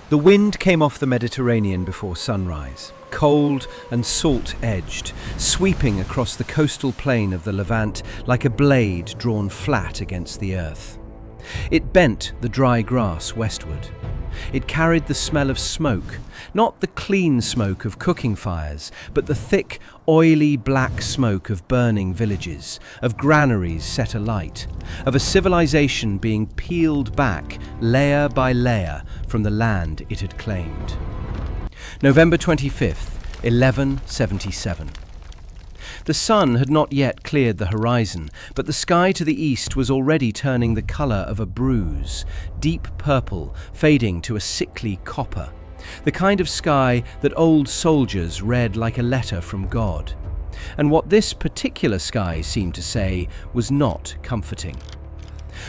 The wind came off the Mediterranean before sunrise, cold and salt-edged, sweeping across the coastal plain of the Levant like a blade drawn flat against the earth. It bent the dry grass westward. It carried the smell of smoke, not the clean smoke of cooking fires, but the thick, oily black smoke of burning villages, of granaries set alight, of a civilization being peeled back layer by layer from the land it had claimed. November 25th, 1177. The sun had not yet cleared the horizon, but the sky to the east was already turning the colour of a bruise, deep purple, fading to a sickly copper, the kind of sky that old soldiers read like a letter from God. And what this particular sky seemed to say was not comforting.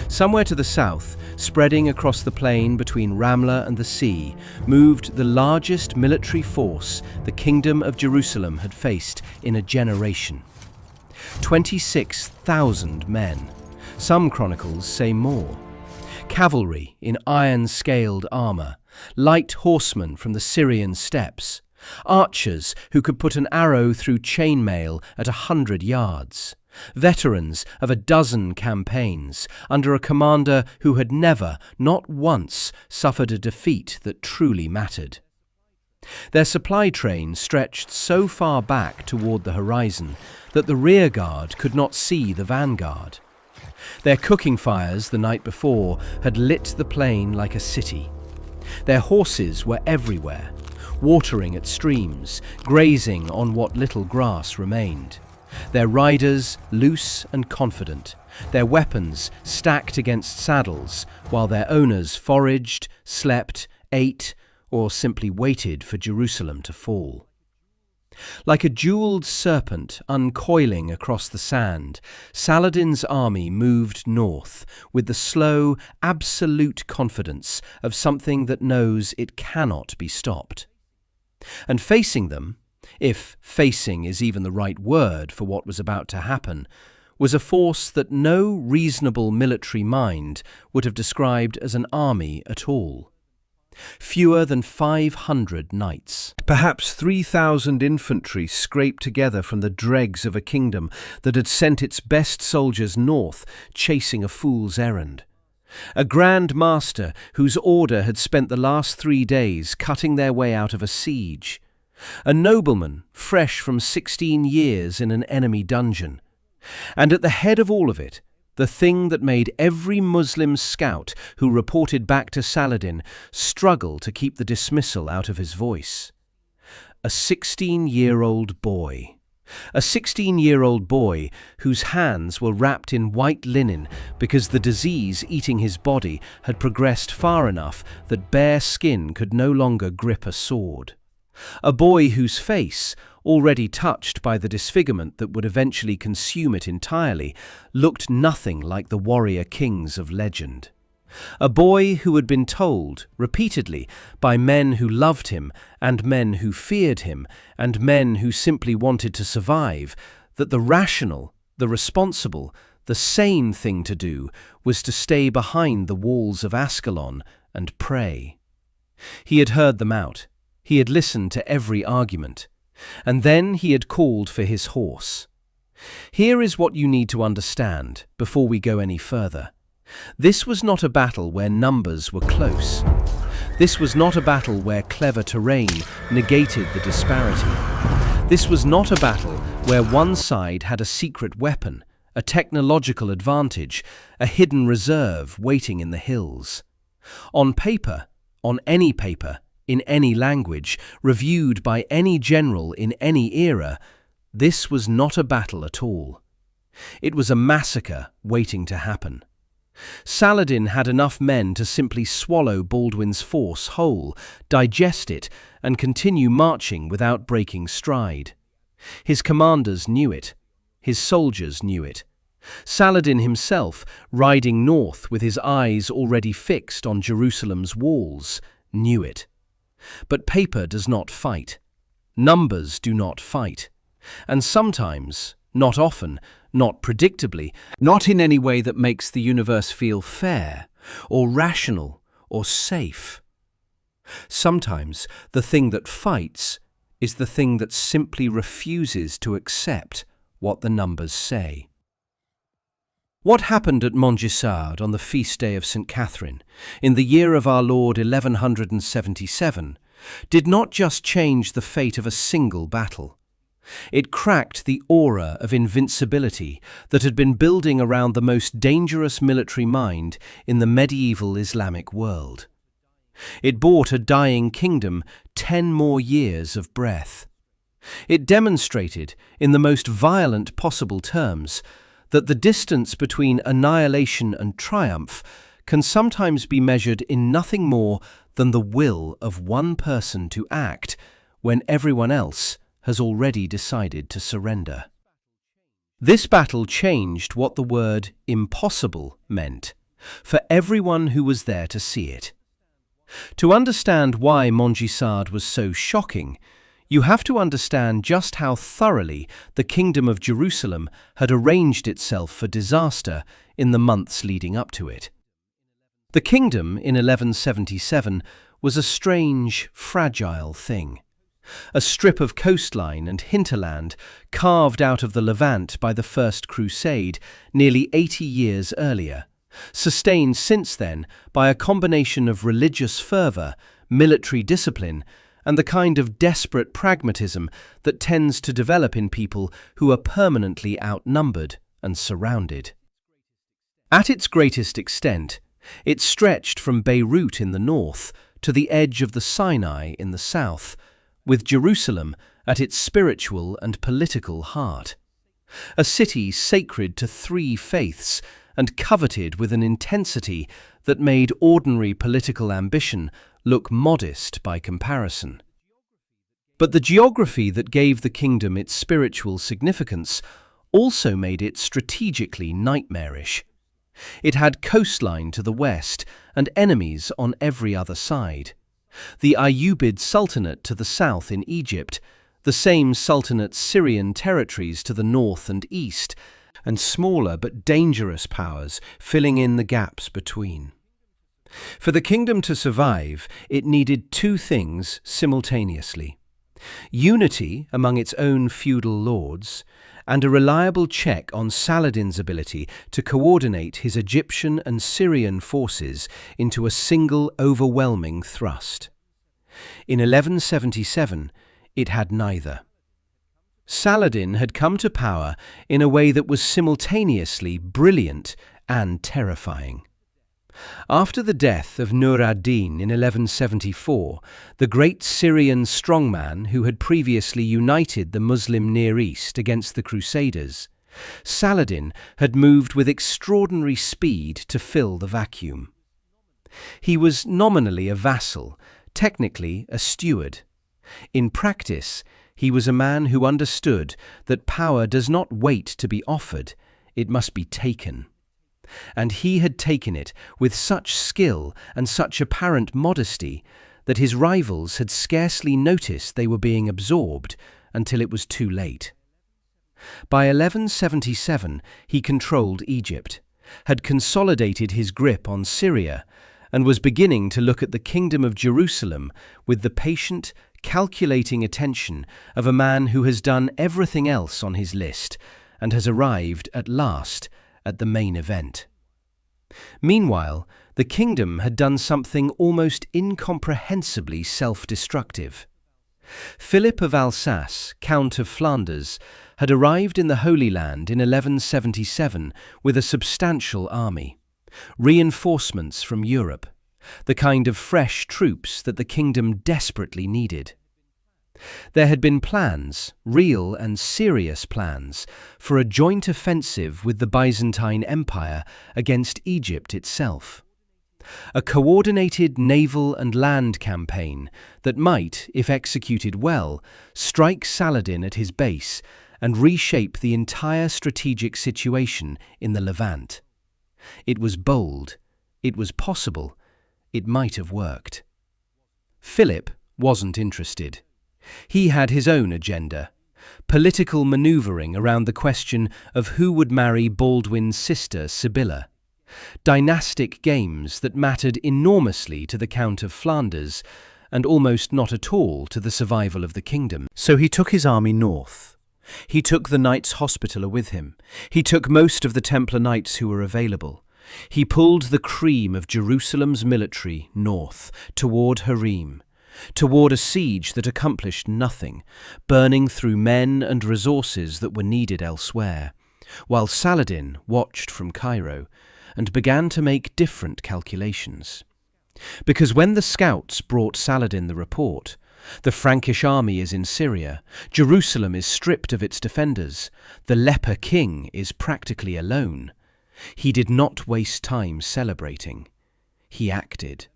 Somewhere to the south, spreading across the plain between Ramla and the sea, moved the largest military force the Kingdom of Jerusalem had faced in a generation. 26,000 men. Some chronicles say more. Cavalry in iron-scaled armour, light horsemen from the Syrian steppes, archers who could put an arrow through chainmail at 100 yards, veterans of a dozen campaigns under a commander who had never, not once, suffered a defeat that truly mattered. Their supply train stretched so far back toward the horizon that the rearguard could not see the vanguard. Their cooking fires the night before had lit the plain like a city. Their horses were everywhere, watering at streams, grazing on what little grass remained. Their riders loose and confident, their weapons stacked against saddles, while their owners foraged, slept, ate, or simply waited for Jerusalem to fall. Like a jewelled serpent uncoiling across the sand, Saladin's army moved north with the slow, absolute confidence of something that knows it cannot be stopped. And facing them, if facing is even the right word for what was about to happen, was a force that no reasonable military mind would have described as an army at all. Fewer than 500 knights. Perhaps 3,000 infantry scraped together from the dregs of a kingdom that had sent its best soldiers north chasing a fool's errand. A grand master whose order had spent the last 3 days cutting their way out of a siege. A nobleman fresh from 16 years in an enemy dungeon. And at the head of all of it, the thing that made every Muslim scout who reported back to Saladin struggle to keep the dismissal out of his voice. A 16-year-old boy. A 16-year-old boy whose hands were wrapped in white linen because the disease eating his body had progressed far enough that bare skin could no longer grip a sword. A boy whose face, already touched by the disfigurement that would eventually consume it entirely, looked nothing like the warrior kings of legend. A boy who had been told, repeatedly, by men who loved him and men who feared him and men who simply wanted to survive, that the rational, the responsible, the sane thing to do was to stay behind the walls of Ascalon and pray. He had heard them out. He had listened to every argument. And then he had called for his horse. Here is what you need to understand before we go any further. This was not a battle where numbers were close. This was not a battle where clever terrain negated the disparity. This was not a battle where one side had a secret weapon, a technological advantage, a hidden reserve waiting in the hills. On paper, on any paper, in any language, reviewed by any general in any era, this was not a battle at all. It was a massacre waiting to happen. Saladin had enough men to simply swallow Baldwin's force whole, digest it, and continue marching without breaking stride. His commanders knew it. His soldiers knew it. Saladin himself, riding north with his eyes already fixed on Jerusalem's walls, knew it. But paper does not fight. Numbers do not fight. And sometimes, not often, not predictably, not in any way that makes the universe feel fair, or rational, or safe. Sometimes the thing that fights is the thing that simply refuses to accept what the numbers say. What happened at Montgisard on the feast day of St. Catherine, in the year of our Lord 1177, did not just change the fate of a single battle. It cracked the aura of invincibility that had been building around the most dangerous military mind in the medieval Islamic world. It bought a dying kingdom 10 more years of breath. It demonstrated, in the most violent possible terms, that the distance between annihilation and triumph can sometimes be measured in nothing more than the will of one person to act when everyone else has already decided to surrender. This battle changed what the word impossible meant for everyone who was there to see it. To understand why Montgisard was so shocking, you have to understand just how thoroughly the Kingdom of Jerusalem had arranged itself for disaster in the months leading up to it. The kingdom in 1177 was a strange, fragile thing. A strip of coastline and hinterland carved out of the Levant by the First Crusade nearly 80 years earlier, sustained since then by a combination of religious fervour, military discipline, and the kind of desperate pragmatism that tends to develop in people who are permanently outnumbered and surrounded. At its greatest extent, it stretched from Beirut in the north to the edge of the Sinai in the south, with Jerusalem at its spiritual and political heart. A city sacred to 3 faiths and coveted with an intensity that made ordinary political ambition look modest by comparison. But the geography that gave the kingdom its spiritual significance also made it strategically nightmarish. It had coastline to the west and enemies on every other side. The Ayyubid Sultanate to the south in Egypt, the same Sultanate's Syrian territories to the north and east, and smaller but dangerous powers filling in the gaps between. For the kingdom to survive, it needed 2 things simultaneously: unity among its own feudal lords, and a reliable check on Saladin's ability to coordinate his Egyptian and Syrian forces into a single overwhelming thrust. In 1177, it had neither. Saladin had come to power in a way that was simultaneously brilliant and terrifying. After the death of Nur ad-Din in 1174, the great Syrian strongman who had previously united the Muslim Near East against the Crusaders, Saladin had moved with extraordinary speed to fill the vacuum. He was nominally a vassal, technically a steward. In practice, he was a man who understood that power does not wait to be offered, it must be taken. And he had taken it with such skill and such apparent modesty that his rivals had scarcely noticed they were being absorbed until it was too late. By 1177, he controlled Egypt, had consolidated his grip on Syria, and was beginning to look at the Kingdom of Jerusalem with the patient, calculating attention of a man who has done everything else on his list and has arrived at last at the main event. Meanwhile, the kingdom had done something almost incomprehensibly self-destructive. Philip of Alsace, Count of Flanders, had arrived in the Holy Land in 1177 with a substantial army, reinforcements from Europe, the kind of fresh troops that the kingdom desperately needed. There had been plans, real and serious plans, for a joint offensive with the Byzantine Empire against Egypt itself. A coordinated naval and land campaign that might, if executed well, strike Saladin at his base and reshape the entire strategic situation in the Levant. It was bold, it was possible, it might have worked. Philip wasn't interested. He had his own agenda, political manoeuvring around the question of who would marry Baldwin's sister Sibylla, dynastic games that mattered enormously to the Count of Flanders, and almost not at all to the survival of the kingdom. So he took his army north. He took the Knights Hospitaller with him. He took most of the Templar Knights who were available. He pulled the cream of Jerusalem's military north, toward Harim, toward a siege that accomplished nothing, burning through men and resources that were needed elsewhere, while Saladin watched from Cairo and began to make different calculations. Because when the scouts brought Saladin the report, the Frankish army is in Syria, Jerusalem is stripped of its defenders, the Leper King is practically alone, he did not waste time celebrating. He acted.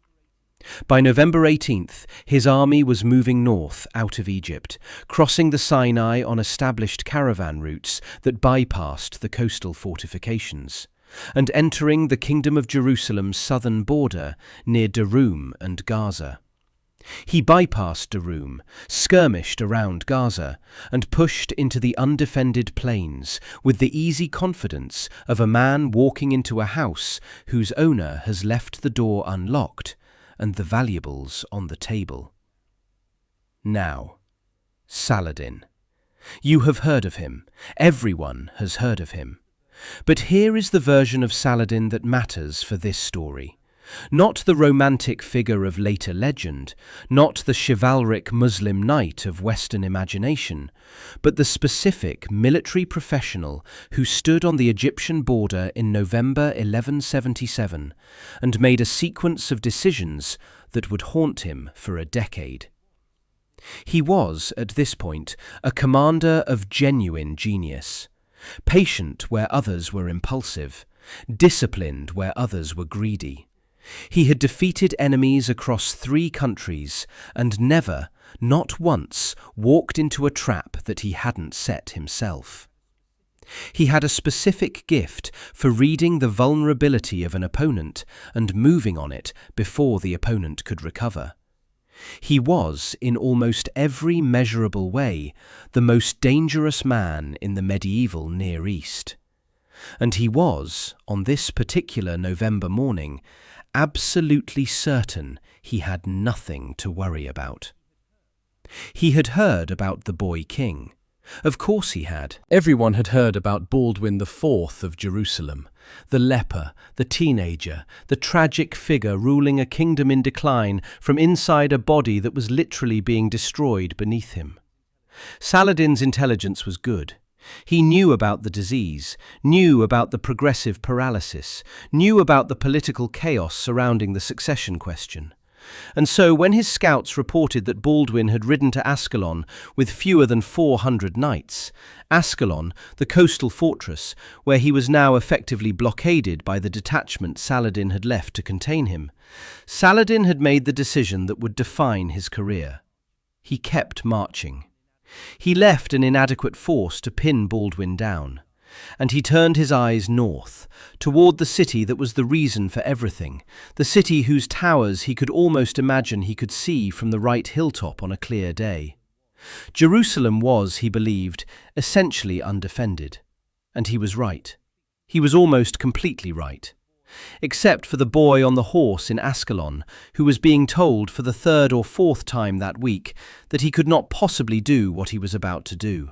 By November 18th, his army was moving north out of Egypt, crossing the Sinai on established caravan routes that bypassed the coastal fortifications, and entering the Kingdom of Jerusalem's southern border near Darum and Gaza. He bypassed Darum, skirmished around Gaza, and pushed into the undefended plains with the easy confidence of a man walking into a house whose owner has left the door unlocked and the valuables on the table. Now, Saladin. You have heard of him. Everyone has heard of him. But here is the version of Saladin that matters for this story. Not the romantic figure of later legend, not the chivalric Muslim knight of Western imagination, but the specific military professional who stood on the Egyptian border in November 1177 and made a sequence of decisions that would haunt him for a decade. He was, at this point, a commander of genuine genius, patient where others were impulsive, disciplined where others were greedy. He had defeated enemies across 3 countries and never, not once, walked into a trap that he hadn't set himself. He had a specific gift for reading the vulnerability of an opponent and moving on it before the opponent could recover. He was, in almost every measurable way, the most dangerous man in the medieval Near East. And he was, on this particular November morning, absolutely certain he had nothing to worry about. He had heard about the boy king. Of course he had. Everyone had heard about Baldwin IV of Jerusalem, the leper, the teenager, the tragic figure ruling a kingdom in decline from inside a body that was literally being destroyed beneath him. Saladin's intelligence was good. He knew about the disease, knew about the progressive paralysis, knew about the political chaos surrounding the succession question. And so when his scouts reported that Baldwin had ridden to Ascalon with fewer than 400 knights, Ascalon, the coastal fortress, where he was now effectively blockaded by the detachment Saladin had left to contain him, Saladin had made the decision that would define his career. He kept marching. He left an inadequate force to pin Baldwin down, and he turned his eyes north, toward the city that was the reason for everything, the city whose towers he could almost imagine he could see from the right hilltop on a clear day. Jerusalem was, he believed, essentially undefended. And he was right. He was almost completely right. Except for the boy on the horse in Ascalon, who was being told for the 3rd or 4th time that week that he could not possibly do what he was about to do.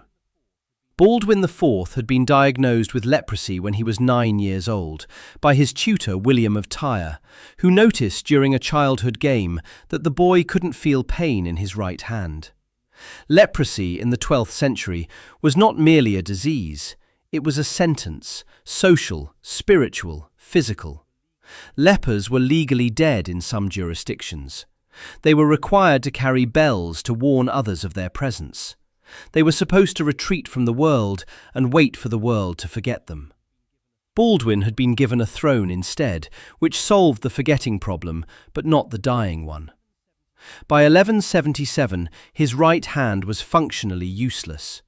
Baldwin IV had been diagnosed with leprosy when he was 9 years old by his tutor William of Tyre, who noticed during a childhood game that the boy couldn't feel pain in his right hand. Leprosy in the 12th century was not merely a disease, it was a sentence, social, spiritual, physical. Lepers were legally dead in some jurisdictions. They were required to carry bells to warn others of their presence. They were supposed to retreat from the world and wait for the world to forget them. Baldwin had been given a throne instead, which solved the forgetting problem, but not the dying one. By 1177, his right hand was functionally useless.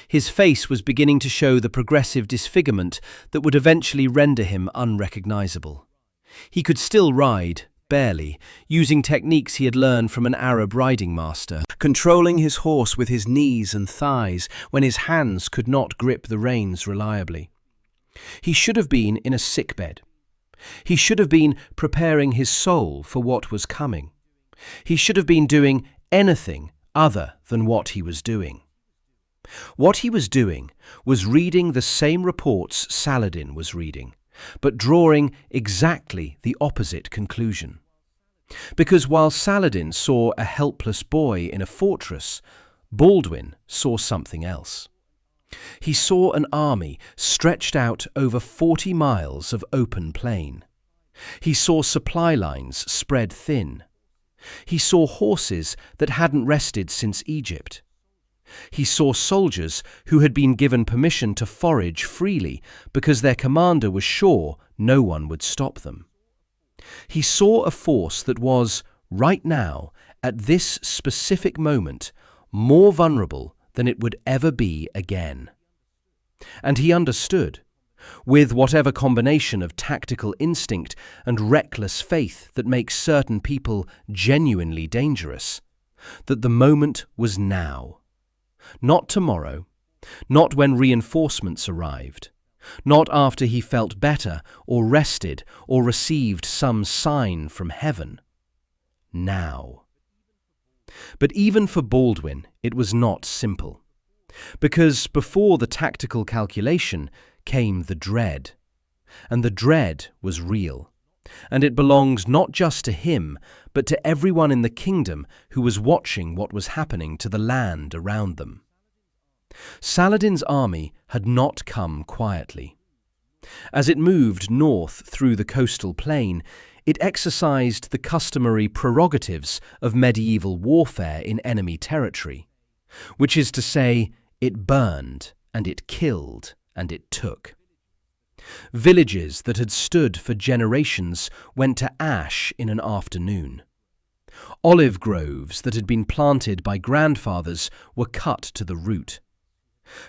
His face was beginning to show the progressive disfigurement that would eventually render him unrecognizable. He could still ride, barely, using techniques he had learned from an Arab riding master, controlling his horse with his knees and thighs when his hands could not grip the reins reliably. He should have been in a sickbed. He should have been preparing his soul for what was coming. He should have been doing anything other than what he was doing. What he was doing was reading the same reports Saladin was reading, but drawing exactly the opposite conclusion. Because while Saladin saw a helpless boy in a fortress, Baldwin saw something else. He saw an army stretched out over 40 miles of open plain. He saw supply lines spread thin. He saw horses that hadn't rested since Egypt. He saw soldiers who had been given permission to forage freely because their commander was sure no one would stop them. He saw a force that was, right now, at this specific moment, more vulnerable than it would ever be again. And he understood, with whatever combination of tactical instinct and reckless faith that makes certain people genuinely dangerous, that the moment was now. Not tomorrow, not when reinforcements arrived, not after he felt better or rested or received some sign from heaven. Now. But even for Baldwin, it was not simple. Because before the tactical calculation came the dread. And the dread was real. And it belonged not just to him, but to everyone in the kingdom who was watching what was happening to the land around them. Saladin's army had not come quietly. As it moved north through the coastal plain, it exercised the customary prerogatives of medieval warfare in enemy territory, which is to say, it burned, and it killed, and it took. Villages that had stood for generations went to ash in an afternoon. Olive groves that had been planted by grandfathers were cut to the root.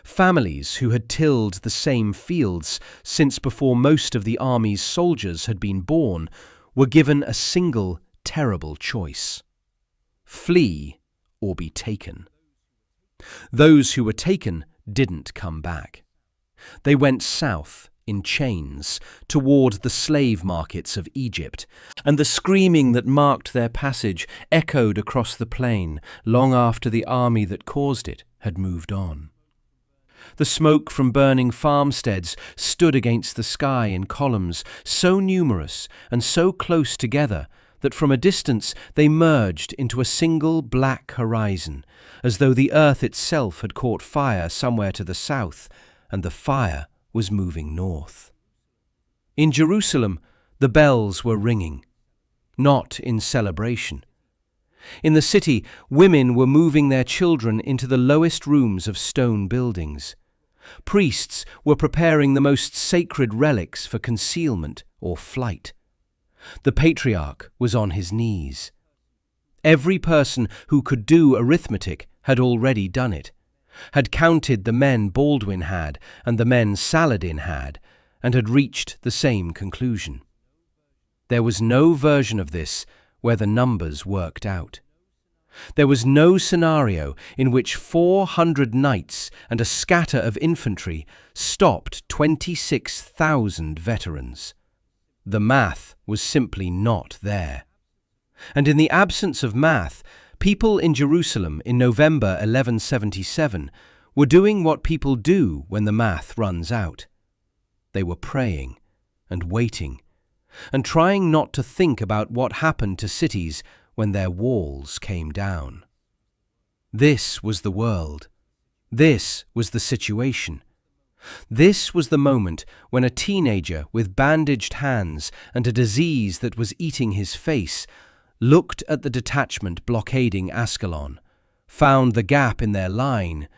Families who had tilled the same fields since before most of the army's soldiers had been born were given a single terrible choice: flee or be taken. Those who were taken didn't come back. They went south in chains toward the slave markets of Egypt, and the screaming that marked their passage echoed across the plain long after the army that caused it had moved on. The smoke from burning farmsteads stood against the sky in columns so numerous and so close together that from a distance they merged into a single black horizon, as though the earth itself had caught fire somewhere to the south, and the fire was moving north. In Jerusalem, the bells were ringing, not in celebration. In the city, women were moving their children into the lowest rooms of stone buildings. Priests were preparing the most sacred relics for concealment or flight. The patriarch was on his knees. Every person who could do arithmetic had already done it, had counted the men Baldwin had and the men Saladin had, and had reached the same conclusion. There was no version of this where the numbers worked out. There was no scenario in which 400 knights and a scatter of infantry stopped 26,000 veterans. The math was simply not there. And in the absence of math, people in Jerusalem in November 1177 were doing what people do when the math runs out. They were praying and waiting and trying not to think about what happened to cities when their walls came down. This was the world. This was the situation. This was the moment when a teenager with bandaged hands and a disease that was eating his face looked at the detachment blockading Ascalon, found the gap in their line,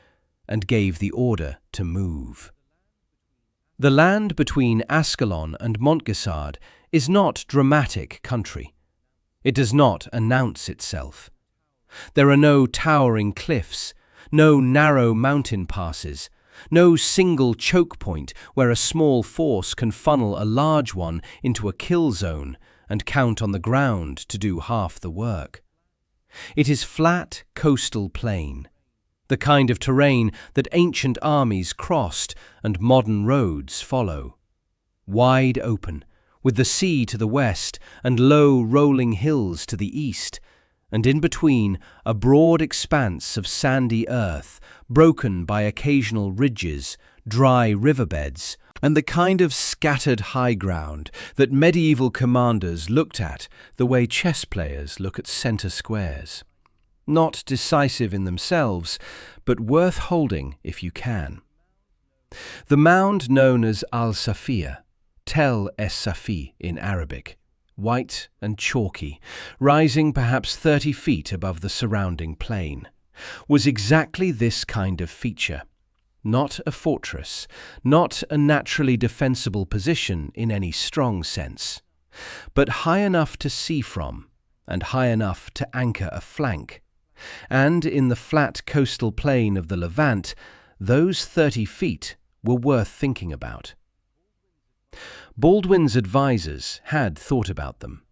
and gave the order to move. The land between Ascalon and Montgesard is not dramatic country. It does not announce itself. There are no towering cliffs, no narrow mountain passes, no single choke point where a small force can funnel a large one into a kill zone and count on the ground to do half the work. It is flat coastal plain, the kind of terrain that ancient armies crossed and modern roads follow. Wide open, with the sea to the west and low rolling hills to the east, and in between a broad expanse of sandy earth, broken by occasional ridges, dry riverbeds, and the kind of scattered high ground that medieval commanders looked at the way chess players look at centre squares. Not decisive in themselves, but worth holding if you can. The mound known as Al-Safiya, Tel es-Safi in Arabic, white and chalky, rising perhaps 30 feet above the surrounding plain, was exactly this kind of feature. Not a fortress, not a naturally defensible position in any strong sense, but high enough to see from, and high enough to anchor a flank. And in the flat coastal plain of the Levant, those 30 feet were worth thinking about. Baldwin's advisors had thought about them.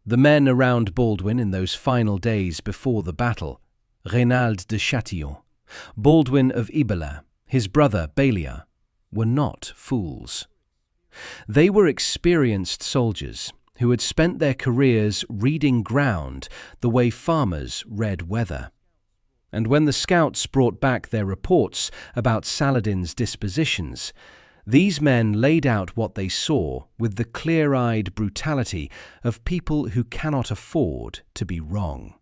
The men around Baldwin in those final days before the battle, Reynald de Châtillon, Baldwin of Ibelin, his brother Balia, were not fools. They were experienced soldiers who had spent their careers reading ground the way farmers read weather. And when the scouts brought back their reports about Saladin's dispositions, these men laid out what they saw with the clear-eyed brutality of people who cannot afford to be wrong.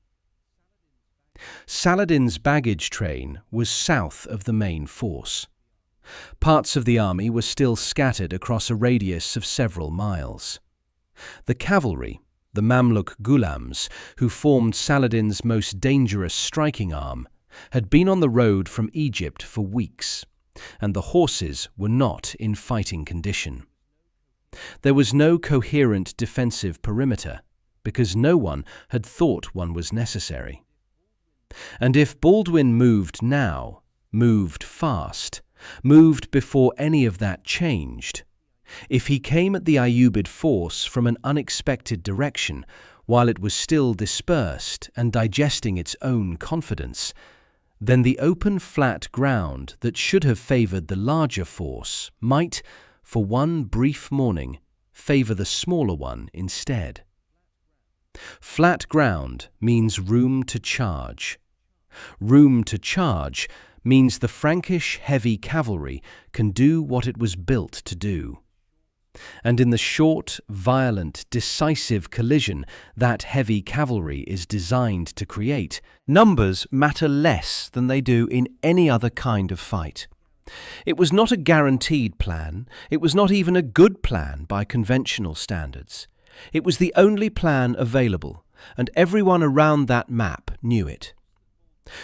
Saladin's baggage train was south of the main force. Parts of the army were still scattered across a radius of several miles. The cavalry, the Mamluk Ghulams, who formed Saladin's most dangerous striking arm, had been on the road from Egypt for weeks, and the horses were not in fighting condition. There was no coherent defensive perimeter, because no one had thought one was necessary. And if Baldwin moved now, moved fast, moved before any of that changed, if he came at the Ayyubid force from an unexpected direction while it was still dispersed and digesting its own confidence, then the open flat ground that should have favoured the larger force might, for one brief morning, favour the smaller one instead. Flat ground means room to charge. Room to charge means the Frankish heavy cavalry can do what it was built to do. And in the short, violent, decisive collision that heavy cavalry is designed to create, numbers matter less than they do in any other kind of fight. It was not a guaranteed plan, it was not even a good plan by conventional standards. It was the only plan available, and everyone around that map knew it.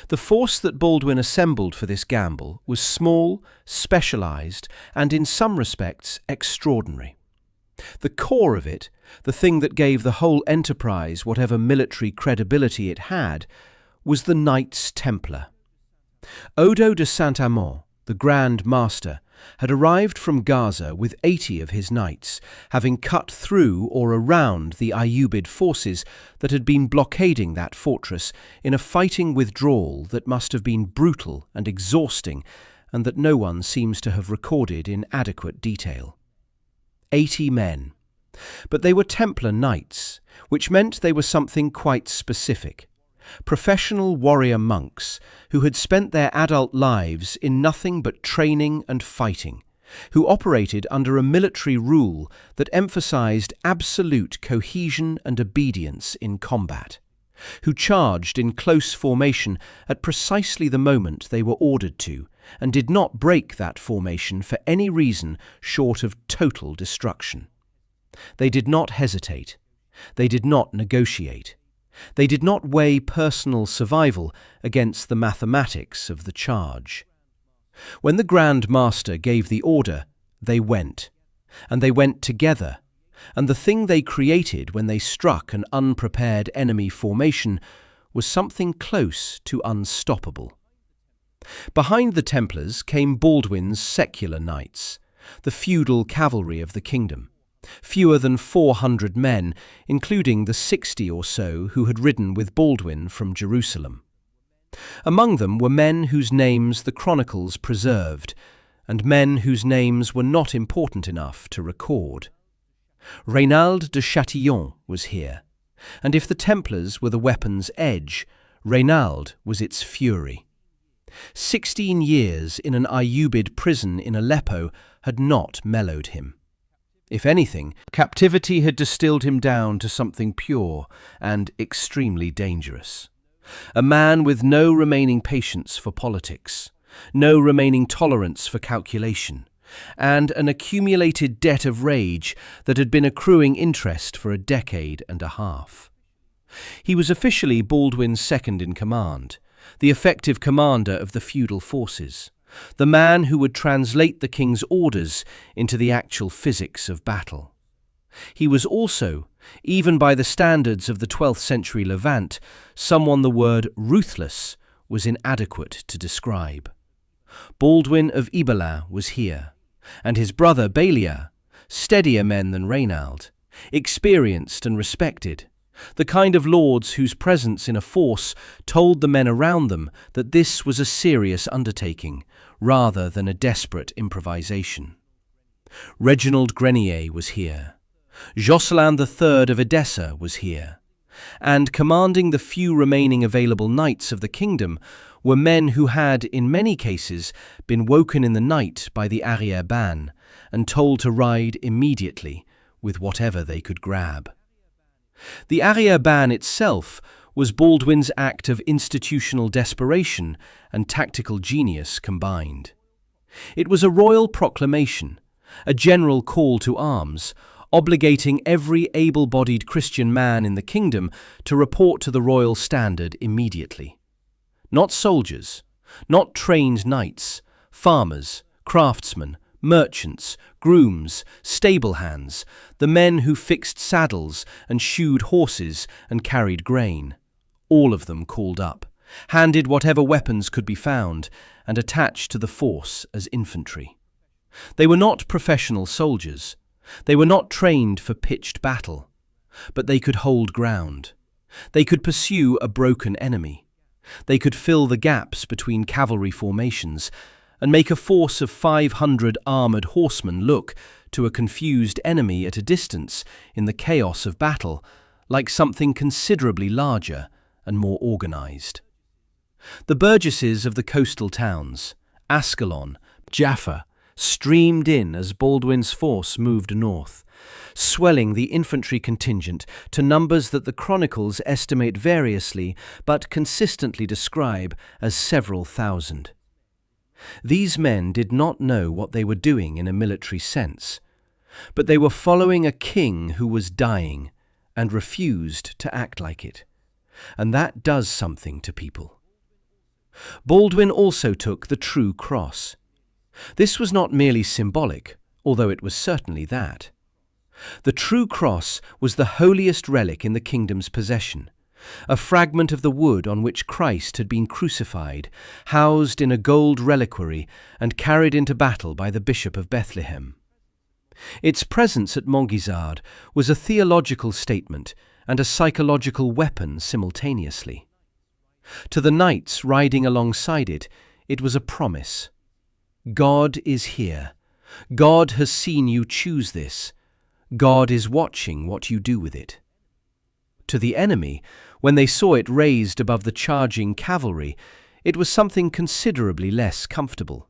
The force that Baldwin assembled for this gamble was small, specialised, and in some respects extraordinary. The core of it, the thing that gave the whole enterprise whatever military credibility it had, was the Knights Templar. Odo de Saint-Amand, the Grand Master, had arrived from Gaza with 80 of his knights, having cut through or around the Ayyubid forces that had been blockading that fortress in a fighting withdrawal that must have been brutal and exhausting, and that no one seems to have recorded in adequate detail. 80 men. But they were Templar knights, which meant they were something quite specific. Professional warrior monks who had spent their adult lives in nothing but training and fighting, who operated under a military rule that emphasized absolute cohesion and obedience in combat, who charged in close formation at precisely the moment they were ordered to, and did not break that formation for any reason short of total destruction. They did not hesitate. They did not negotiate. They did not weigh personal survival against the mathematics of the charge. When the Grand Master gave the order, they went, and they went together, and the thing they created when they struck an unprepared enemy formation was something close to unstoppable. Behind the Templars came Baldwin's secular knights, the feudal cavalry of the kingdom. Fewer than 400 men, including the 60 or so who had ridden with Baldwin from Jerusalem. Among them were men whose names the chronicles preserved, and men whose names were not important enough to record. Reynald de Châtillon was here, And if the Templars were the weapon's edge, Reynald was its fury. 16 years in an Ayyubid prison in Aleppo had not mellowed him. If anything, captivity had distilled him down to something pure and extremely dangerous. A man with no remaining patience for politics, no remaining tolerance for calculation, and an accumulated debt of rage that had been accruing interest for a decade and a half. He was officially Baldwin's second in command, the effective commander of the feudal forces, the man who would translate the king's orders into the actual physics of battle. He was also, even by the standards of the 12th century Levant, someone the word ruthless was inadequate to describe. Baldwin of Ibelin was here, and his brother Balia, steadier men than Reynald, experienced and respected, the kind of lords whose presence in a force told the men around them that this was a serious undertaking, rather than a desperate improvisation. Reginald Grenier was here. Jocelyn III of Edessa was here. And commanding the few remaining available knights of the kingdom were men who had, in many cases, been woken in the night by the arrière-ban and told to ride immediately with whatever they could grab. The arrière-ban itself was Baldwin's act of institutional desperation and tactical genius combined. It was a royal proclamation, a general call to arms, obligating every able-bodied Christian man in the kingdom to report to the royal standard immediately. Not soldiers, not trained knights, farmers, craftsmen, merchants, grooms, stable hands, the men who fixed saddles and shoed horses and carried grain. All of them called up, handed whatever weapons could be found, and attached to the force as infantry. They were not professional soldiers. They were not trained for pitched battle. But they could hold ground. They could pursue a broken enemy. They could fill the gaps between cavalry formations and make a force of 500 armoured horsemen look to a confused enemy at a distance in the chaos of battle like something considerably larger and more organised. The burgesses of the coastal towns, Ascalon, Jaffa, streamed in as Baldwin's force moved north, swelling the infantry contingent to numbers that the chronicles estimate variously but consistently describe as several thousand. These men did not know what they were doing in a military sense, but they were following a king who was dying and refused to act like it. And that does something to people. Baldwin also took the true cross. This was not merely symbolic, although it was certainly that. The true cross was the holiest relic in the kingdom's possession, a fragment of the wood on which Christ had been crucified, housed in a gold reliquary and carried into battle by the Bishop of Bethlehem. Its presence at Montgisard was a theological statement and a psychological weapon simultaneously. To the knights riding alongside it, it was a promise. God is here. God has seen you choose this. God is watching what you do with it. To the enemy, when they saw it raised above the charging cavalry, it was something considerably less comfortable.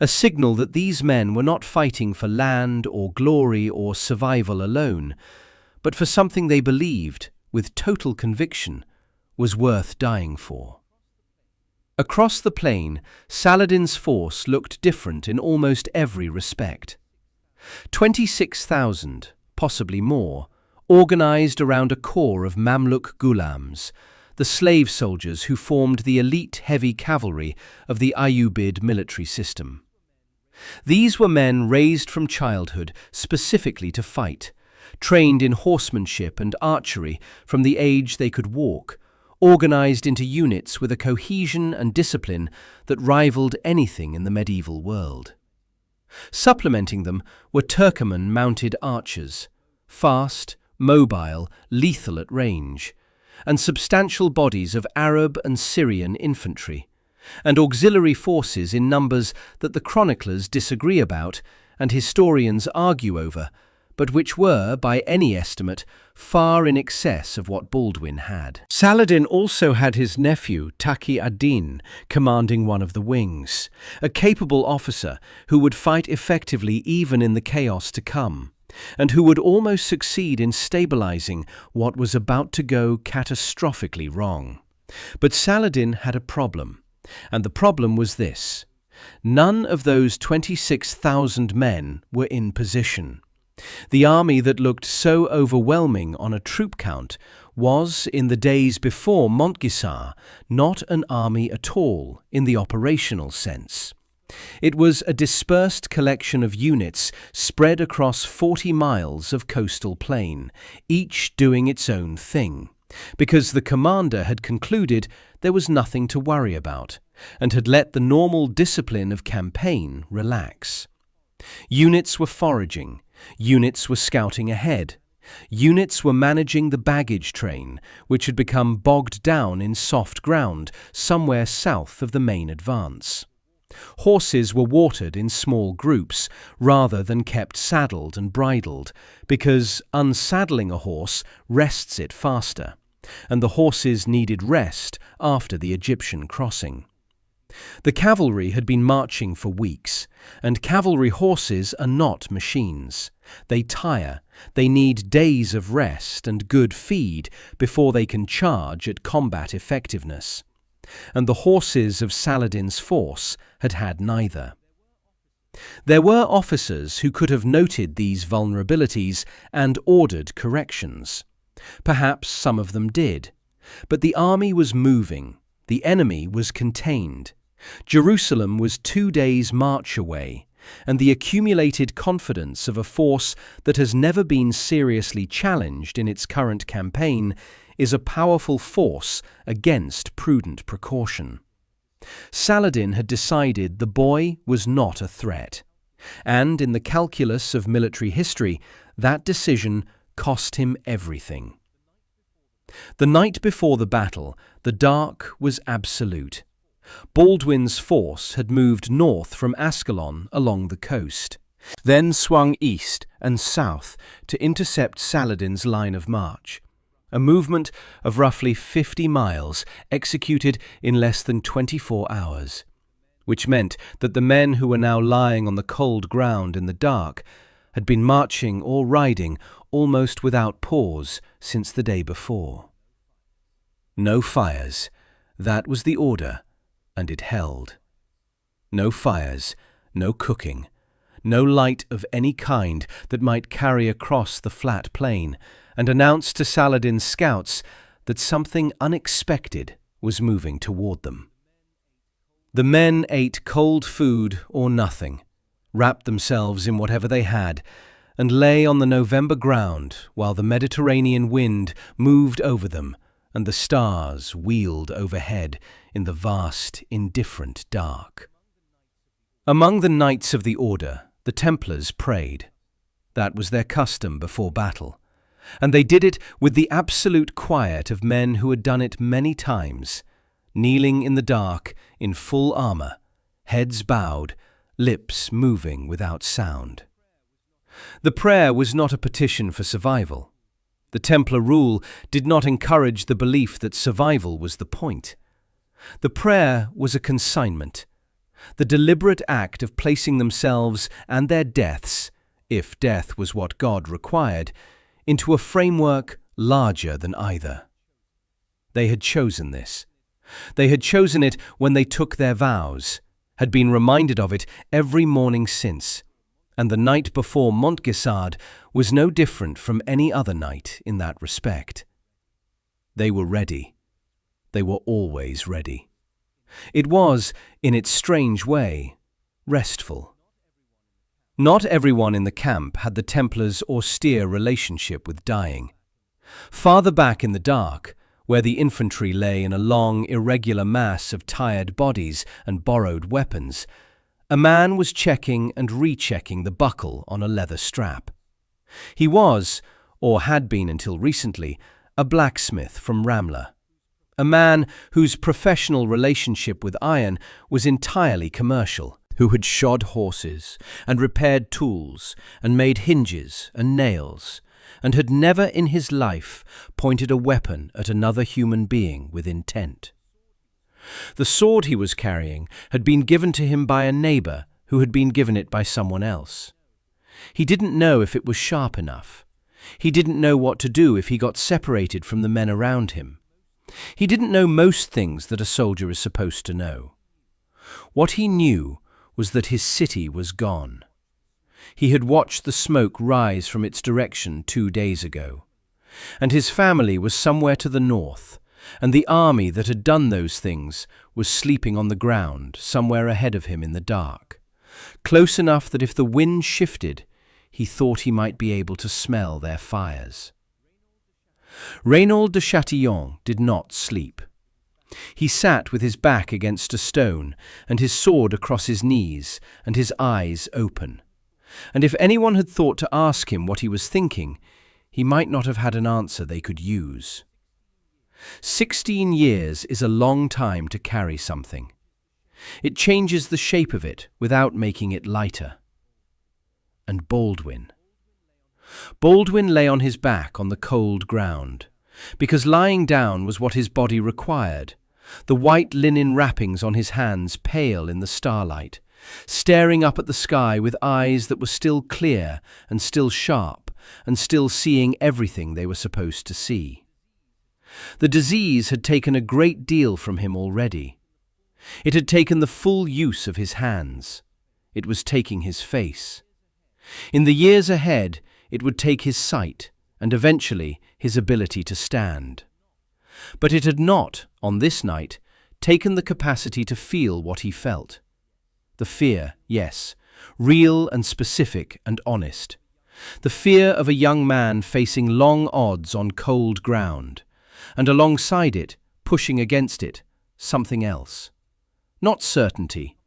A signal that these men were not fighting for land or glory or survival alone, but for something they believed, with total conviction, was worth dying for. Across the plain, Saladin's force looked different in almost every respect. 26,000, possibly more, organised around a corps of Mamluk Ghulams, the slave soldiers who formed the elite heavy cavalry of the Ayyubid military system. These were men raised from childhood specifically to fight, trained in horsemanship and archery from the age they could walk, organised into units with a cohesion and discipline that rivaled anything in the medieval world. Supplementing them were Turkoman mounted archers, fast, mobile, lethal at range, and substantial bodies of Arab and Syrian infantry, and auxiliary forces in numbers that the chroniclers disagree about and historians argue over, but which were, by any estimate, far in excess of what Baldwin had. Saladin also had his nephew, Taqi ad-Din, commanding one of the wings, a capable officer who would fight effectively even in the chaos to come, and who would almost succeed in stabilizing what was about to go catastrophically wrong. But Saladin had a problem, and the problem was this: none of those 26,000 men were in position. The army that looked so overwhelming on a troop count was, in the days before Montgisar, not an army at all in the operational sense. It was a dispersed collection of units spread across 40 miles of coastal plain, each doing its own thing, because the commander had concluded there was nothing to worry about, and had let the normal discipline of campaign relax. Units were foraging, units were scouting ahead, units were managing the baggage train, which had become bogged down in soft ground somewhere south of the main advance. Horses were watered in small groups rather than kept saddled and bridled, because unsaddling a horse rests it faster, and the horses needed rest after the Egyptian crossing. The cavalry had been marching for weeks, and cavalry horses are not machines. They tire, they need days of rest and good feed before they can charge at combat effectiveness. And the horses of Saladin's force had had neither. There were officers who could have noted these vulnerabilities and ordered corrections. Perhaps some of them did, but the army was moving, the enemy was contained. Jerusalem was 2 days' march away, and the accumulated confidence of a force that has never been seriously challenged in its current campaign is a powerful force against prudent precaution. Saladin had decided the boy was not a threat, and in the calculus of military history, that decision cost him everything. The night before the battle, the dark was absolute. Baldwin's force had moved north from Ascalon along the coast, then swung east and south to intercept Saladin's line of march, a movement of roughly 50 miles executed in less than 24 hours, which meant that the men who were now lying on the cold ground in the dark had been marching or riding almost without pause since the day before. No fires, that was the order, and it held. No fires, no cooking, no light of any kind that might carry across the flat plain and announce to Saladin's scouts that something unexpected was moving toward them. The men ate cold food or nothing, wrapped themselves in whatever they had, and lay on the November ground while the Mediterranean wind moved over them and the stars wheeled overhead in the vast, indifferent dark. Among the Knights of the Order, the Templars prayed. That was their custom before battle, and they did it with the absolute quiet of men who had done it many times, kneeling in the dark in full armor, heads bowed, lips moving without sound. The prayer was not a petition for survival. The Templar rule did not encourage the belief that survival was the point. The prayer was a consignment, the deliberate act of placing themselves and their deaths, if death was what God required, into a framework larger than either. They had chosen this. They had chosen it when they took their vows, had been reminded of it every morning since, and the night before Montgisard was no different from any other night in that respect. They were ready. They were always ready. It was, in its strange way, restful. Not everyone in the camp had the Templars' austere relationship with dying. Farther back in the dark, where the infantry lay in a long, irregular mass of tired bodies and borrowed weapons, a man was checking and rechecking the buckle on a leather strap. He was, or had been until recently, a blacksmith from Ramla, a man whose professional relationship with iron was entirely commercial. who had shod horses, and repaired tools, and made hinges and nails, and had never in his life pointed a weapon at another human being with intent. The sword he was carrying had been given to him by a neighbour who had been given it by someone else. He didn't know if it was sharp enough. He didn't know what to do if he got separated from the men around him. He didn't know most things that a soldier is supposed to know. What he knew was that his city was gone. He had watched the smoke rise from its direction 2 days ago, and his family was somewhere to the north, and the army that had done those things was sleeping on the ground somewhere ahead of him in the dark, close enough that if the wind shifted, he thought he might be able to smell their fires. Reynaud de Chatillon did not sleep. He sat with his back against a stone and his sword across his knees and his eyes open. And if anyone had thought to ask him what he was thinking, he might not have had an answer they could use. 16 years is a long time to carry something. It changes the shape of it without making it lighter. And Baldwin. Baldwin lay on his back on the cold ground, because lying down was what his body required, the white linen wrappings on his hands pale in the starlight, staring up at the sky with eyes that were still clear and still sharp and still seeing everything they were supposed to see. The disease had taken a great deal from him already. It had taken the full use of his hands. It was taking his face. In the years ahead, it would take his sight and eventually his ability to stand. But it had not, on this night, taken the capacity to feel what he felt. The fear, yes, real and specific and honest. The fear of a young man facing long odds on cold ground, and alongside it, pushing against it, something else. Not certainty.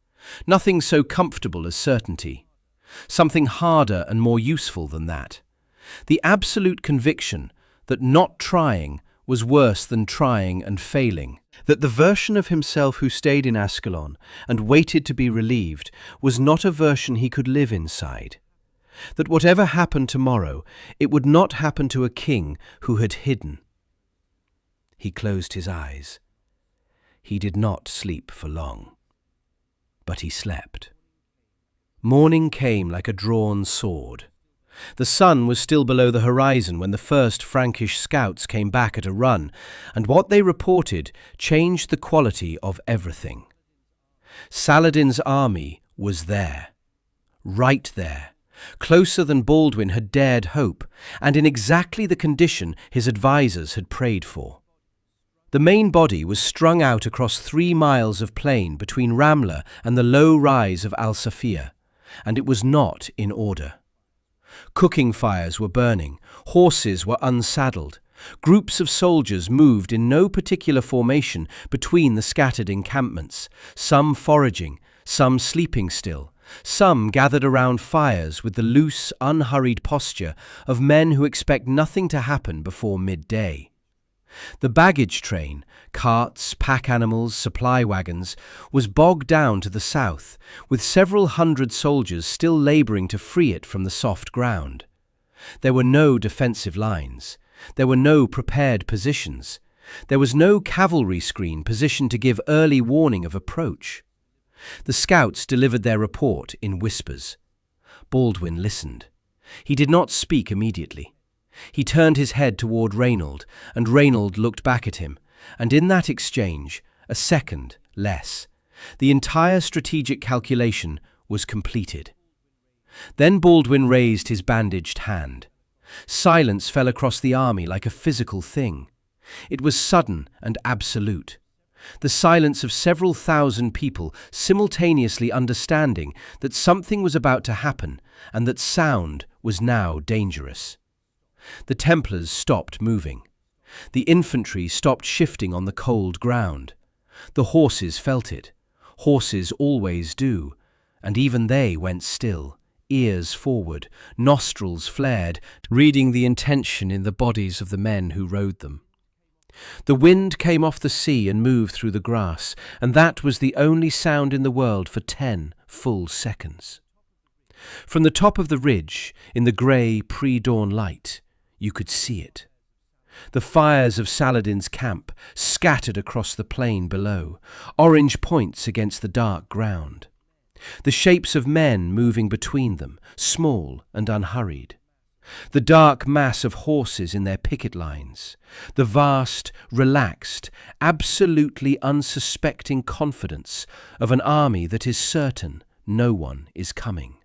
Nothing so comfortable as certainty. Something harder and more useful than that. The absolute conviction that not trying was worse than trying and failing. That the version of himself who stayed in Ascalon and waited to be relieved was not a version he could live inside. That whatever happened tomorrow, it would not happen to a king who had hidden. He closed his eyes. He did not sleep for long. But he slept. Morning came like a drawn sword. The sun was still below the horizon when the first Frankish scouts came back at a run, and what they reported changed the quality of everything. Saladin's army was there. Right there. Closer than Baldwin had dared hope, and in exactly the condition his advisers had prayed for. The main body was strung out across 3 miles of plain between Ramla and the low rise of Al Safia, and it was not in order. Cooking fires were burning, horses were unsaddled, groups of soldiers moved in no particular formation between the scattered encampments, some foraging, some sleeping still, some gathered around fires with the loose, unhurried posture of men who expect nothing to happen before midday. The baggage train, carts, pack animals, supply wagons, was bogged down to the south, with several hundred soldiers still labouring to free it from the soft ground. There were no defensive lines. There were no prepared positions. There was no cavalry screen positioned to give early warning of approach. The scouts delivered their report in whispers. Baldwin listened. He did not speak immediately. He turned his head toward Reynaud, and Reynaud looked back at him, and in that exchange, a second less, the entire strategic calculation was completed. Then Baldwin raised his bandaged hand. Silence fell across the army like a physical thing. It was sudden and absolute. The silence of several thousand people simultaneously understanding that something was about to happen and that sound was now dangerous. The Templars stopped moving. The infantry stopped shifting on the cold ground. The horses felt it. Horses always do. And even they went still, ears forward, nostrils flared, reading the intention in the bodies of the men who rode them. The wind came off the sea and moved through the grass, and that was the only sound in the world for 10 full seconds. From the top of the ridge, in the grey pre-dawn light, you could see it. The fires of Saladin's camp scattered across the plain below, orange points against the dark ground. The shapes of men moving between them, small and unhurried. The dark mass of horses in their picket lines. The vast, relaxed, absolutely unsuspecting confidence of an army that is certain no one is coming.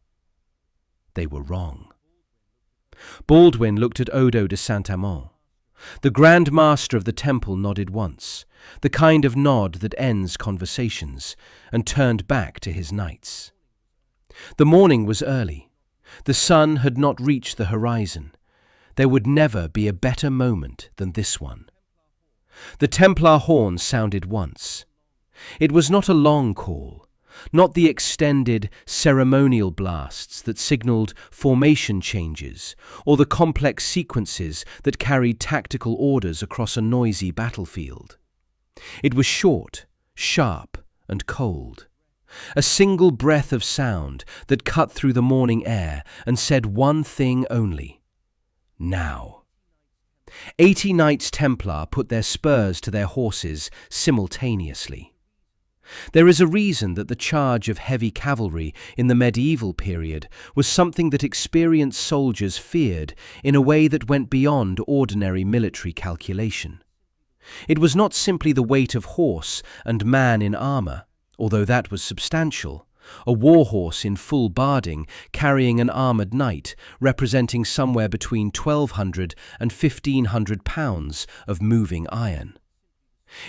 They were wrong. Baldwin looked at Odo de Saint-Amand. The Grand Master of the temple nodded once, the kind of nod that ends conversations, and turned back to his knights. The morning was early. The sun had not reached the horizon. There would never be a better moment than this one. The Templar horn sounded once. It was not a long call, not the extended ceremonial blasts that signalled formation changes or the complex sequences that carried tactical orders across a noisy battlefield. It was short, sharp, and cold. A single breath of sound that cut through the morning air and said one thing only: now. 80 Knights Templar put their spurs to their horses simultaneously. There is a reason that the charge of heavy cavalry in the medieval period was something that experienced soldiers feared in a way that went beyond ordinary military calculation. It was not simply the weight of horse and man in armour, although that was substantial, a war horse in full barding carrying an armoured knight representing somewhere between 1,200 and 1,500 pounds of moving iron.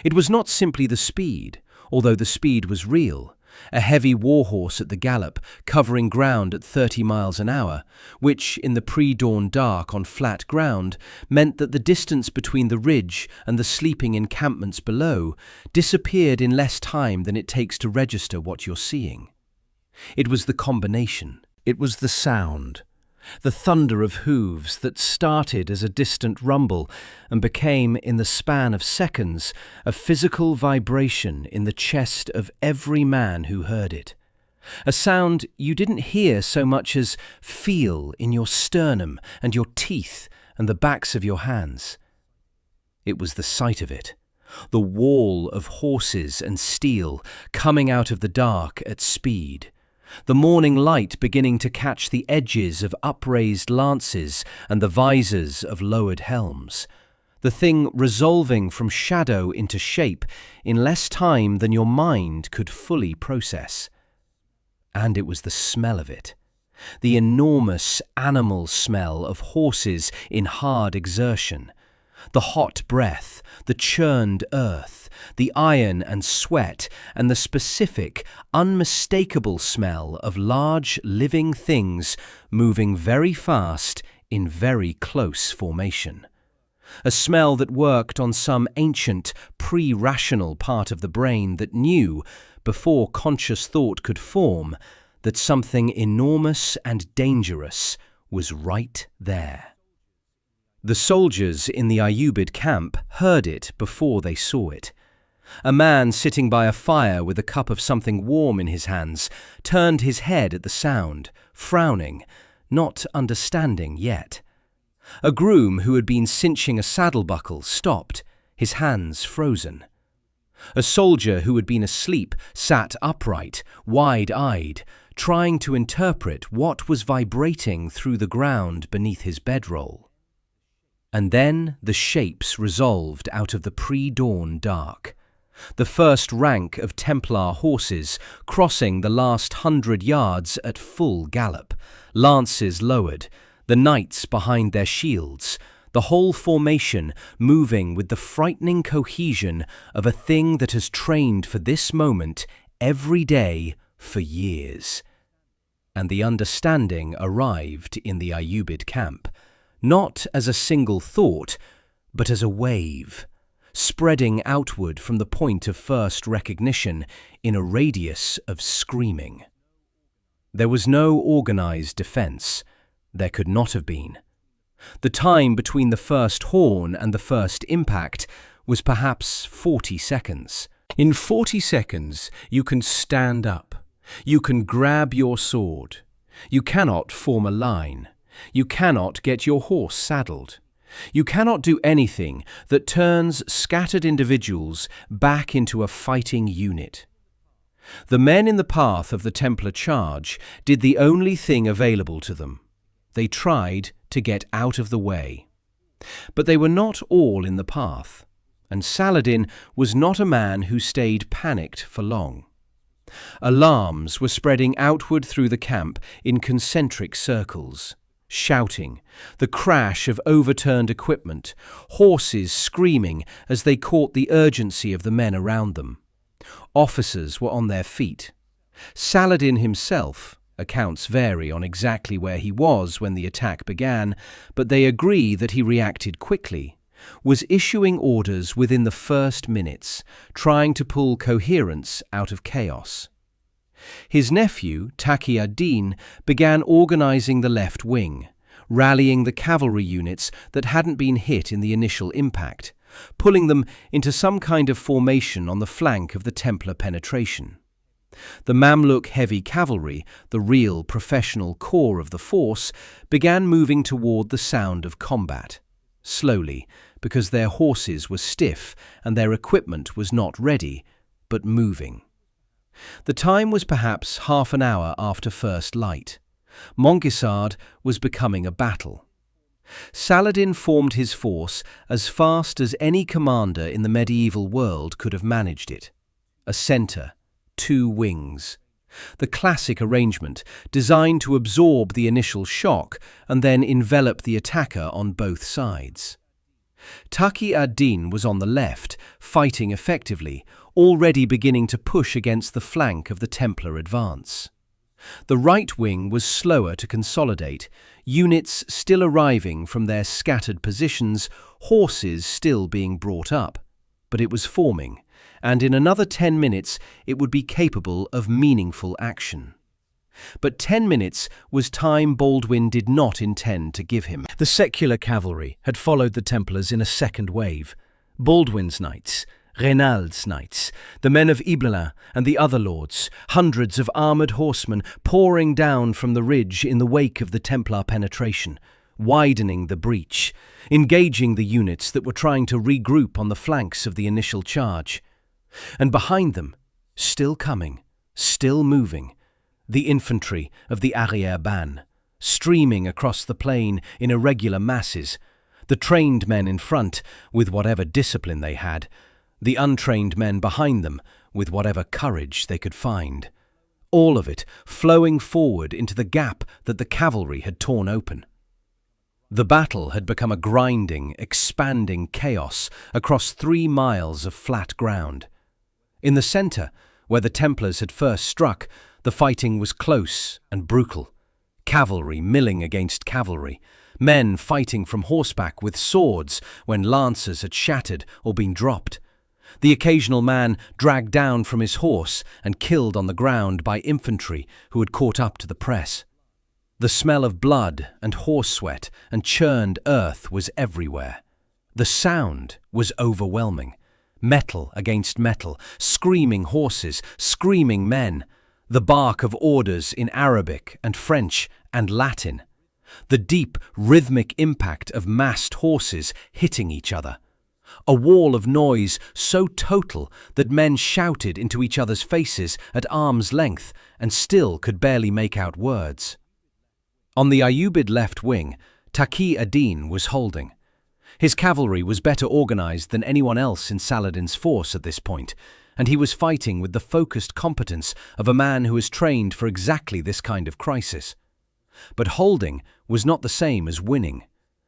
It was not simply the speed, although the speed was real, a heavy warhorse at the gallop, covering ground at 30 miles an hour, which, in the pre-dawn dark on flat ground, meant that the distance between the ridge and the sleeping encampments below disappeared in less time than it takes to register what you're seeing. It was the combination. It was the sound. The thunder of hooves that started as a distant rumble and became, in the span of seconds, a physical vibration in the chest of every man who heard it. A sound you didn't hear so much as feel in your sternum and your teeth and the backs of your hands. It was the sight of it, the wall of horses and steel coming out of the dark at speed. The morning light beginning to catch the edges of upraised lances and the visors of lowered helms. The thing resolving from shadow into shape in less time than your mind could fully process. And it was the smell of it. The enormous animal smell of horses in hard exertion. The hot breath, the churned earth, the iron and sweat, and the specific, unmistakable smell of large living things moving very fast in very close formation. A smell that worked on some ancient, pre-rational part of the brain that knew, before conscious thought could form, that something enormous and dangerous was right there. The soldiers in the Ayyubid camp heard it before they saw it. A man sitting by a fire with a cup of something warm in his hands turned his head at the sound, frowning, not understanding yet. A groom who had been cinching a saddle buckle stopped, his hands frozen. A soldier who had been asleep sat upright, wide-eyed, trying to interpret what was vibrating through the ground beneath his bedroll. And then the shapes resolved out of the pre-dawn dark. The first rank of Templar horses crossing the last 100 yards at full gallop, lances lowered, the knights behind their shields, the whole formation moving with the frightening cohesion of a thing that has trained for this moment every day for years. And the understanding arrived in the Ayyubid camp, not as a single thought, but as a wave, spreading outward from the point of first recognition in a radius of screaming. There was no organized defense. There could not have been. The time between the first horn and the first impact was perhaps 40 seconds. In 40 seconds, you can stand up. You can grab your sword. You cannot form a line. You cannot get your horse saddled. You cannot do anything that turns scattered individuals back into a fighting unit. The men in the path of the Templar charge did the only thing available to them. They tried to get out of the way. But they were not all in the path, and Saladin was not a man who stayed panicked for long. Alarms were spreading outward through the camp in concentric circles. Shouting, the crash of overturned equipment, horses screaming as they caught the urgency of the men around them. Officers were on their feet. Saladin himself, accounts vary on exactly where he was when the attack began, but they agree that he reacted quickly, was issuing orders within the first minutes, trying to pull coherence out of chaos. His nephew, Taqi ad-Din, began organizing the left wing, rallying the cavalry units that hadn't been hit in the initial impact, pulling them into some kind of formation on the flank of the Templar penetration. The Mamluk heavy cavalry, the real professional core of the force, began moving toward the sound of combat, slowly, because their horses were stiff and their equipment was not ready, but moving. The time was perhaps half an hour after first light. Montgisard was becoming a battle. Saladin formed his force as fast as any commander in the medieval world could have managed it. A centre, 2 wings. The classic arrangement, designed to absorb the initial shock and then envelop the attacker on both sides. Taqi ad-Din was on the left, fighting effectively, already beginning to push against the flank of the Templar advance. The right wing was slower to consolidate, units still arriving from their scattered positions, horses still being brought up. But it was forming, and in another 10 minutes it would be capable of meaningful action. But 10 minutes was time Baldwin did not intend to give him. The secular cavalry had followed the Templars in a second wave. Baldwin's knights, Reynald's knights, the men of Ibelin and the other lords, hundreds of armoured horsemen pouring down from the ridge in the wake of the Templar penetration, widening the breach, engaging the units that were trying to regroup on the flanks of the initial charge. And behind them, still coming, still moving, the infantry of the arrière-ban, streaming across the plain in irregular masses, the trained men in front with whatever discipline they had, the untrained men behind them with whatever courage they could find, all of it flowing forward into the gap that the cavalry had torn open. The battle had become a grinding, expanding chaos across 3 miles of flat ground. In the centre, where the Templars had first struck, the fighting was close and brutal. Cavalry milling against cavalry, men fighting from horseback with swords when lances had shattered or been dropped. The occasional man dragged down from his horse and killed on the ground by infantry who had caught up to the press. The smell of blood and horse sweat and churned earth was everywhere. The sound was overwhelming. Metal against metal, screaming horses, screaming men, the bark of orders in Arabic and French and Latin, the deep rhythmic impact of massed horses hitting each other, a wall of noise so total that men shouted into each other's faces at arm's length and still could barely make out words. On the Ayyubid left wing, Taqi ad-Din was holding. His cavalry was better organized than anyone else in Saladin's force at this point, and he was fighting with the focused competence of a man who is trained for exactly this kind of crisis. But holding was not the same as winning,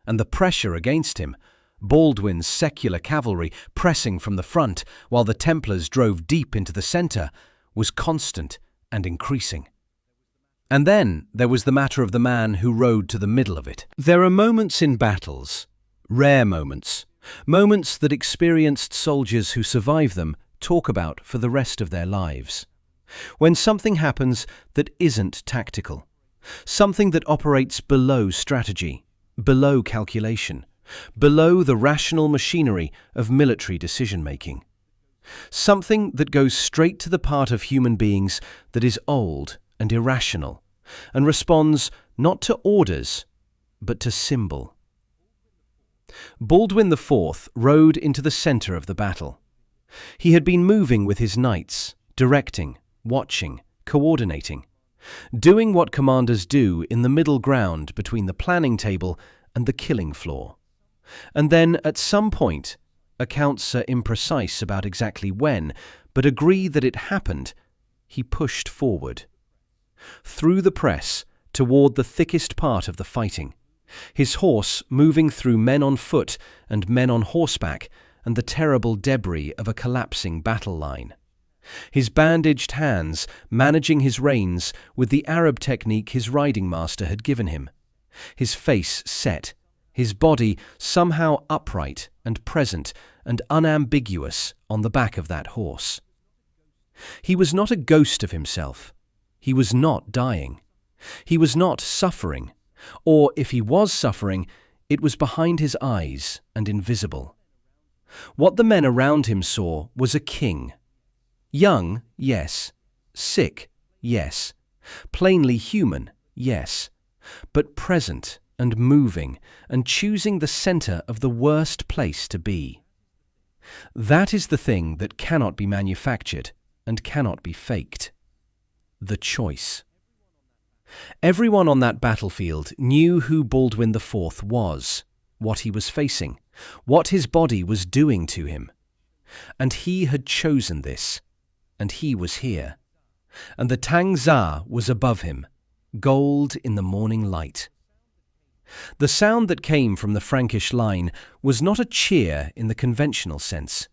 and the pressure against him, Baldwin's secular cavalry pressing from the front while the Templars drove deep into the centre, was constant and increasing. And then there was the matter of the man who rode to the middle of it. There are moments in battles, rare moments, moments that experienced soldiers who survive them talk about for the rest of their lives. When something happens that isn't tactical, something that operates below strategy, below calculation, below the rational machinery of military decision-making. Something that goes straight to the part of human beings that is old and irrational, and responds not to orders, but to symbol. Baldwin IV rode into the centre of the battle. He had been moving with his knights, directing, watching, coordinating, doing what commanders do in the middle ground between the planning table and the killing floor. And then, at some point, accounts are imprecise about exactly when, but agree that it happened, he pushed forward. Through the press, toward the thickest part of the fighting, his horse moving through men on foot and men on horseback and the terrible debris of a collapsing battle line. His bandaged hands managing his reins with the Arab technique his riding master had given him. His face set, his body somehow upright and present and unambiguous on the back of that horse. He was not a ghost of himself. He was not dying. He was not suffering. Or if he was suffering, it was behind his eyes and invisible. What the men around him saw was a king. Young, yes. Sick, yes. Plainly human, yes. But present and moving and choosing the centre of the worst place to be. That is the thing that cannot be manufactured and cannot be faked. The choice. Everyone on that battlefield knew who Baldwin IV was, what he was facing, what his body was doing to him. And he had chosen this, and he was here. And the Tang Za was above him, gold in the morning light. The sound that came from the Frankish line was not a cheer in the conventional sense.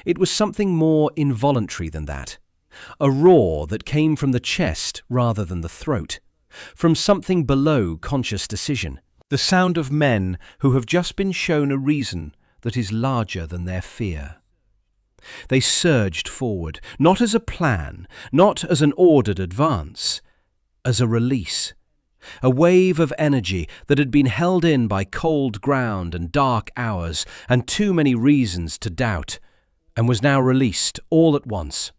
It was something more involuntary than that. A roar that came from the chest rather than the throat, from something below conscious decision. The sound of men who have just been shown a reason that is larger than their fear. They surged forward, not as a plan, not as an ordered advance, as a release. A wave of energy that had been held in by cold ground and dark hours and too many reasons to doubt, and was now released all at once.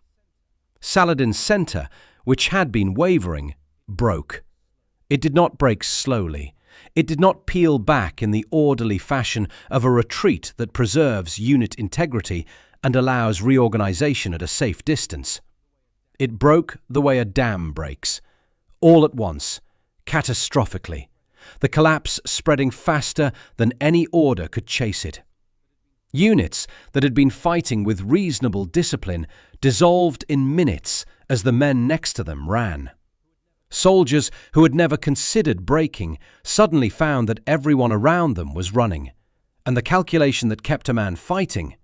Saladin's centre, which had been wavering, broke. It did not break slowly. It did not peel back in the orderly fashion of a retreat that preserves unit integrity and allows reorganization at a safe distance. It broke the way a dam breaks, all at once, catastrophically, the collapse spreading faster than any order could chase it. Units that had been fighting with reasonable discipline dissolved in minutes as the men next to them ran. Soldiers who had never considered breaking suddenly found that everyone around them was running, and the calculation that kept a man fighting,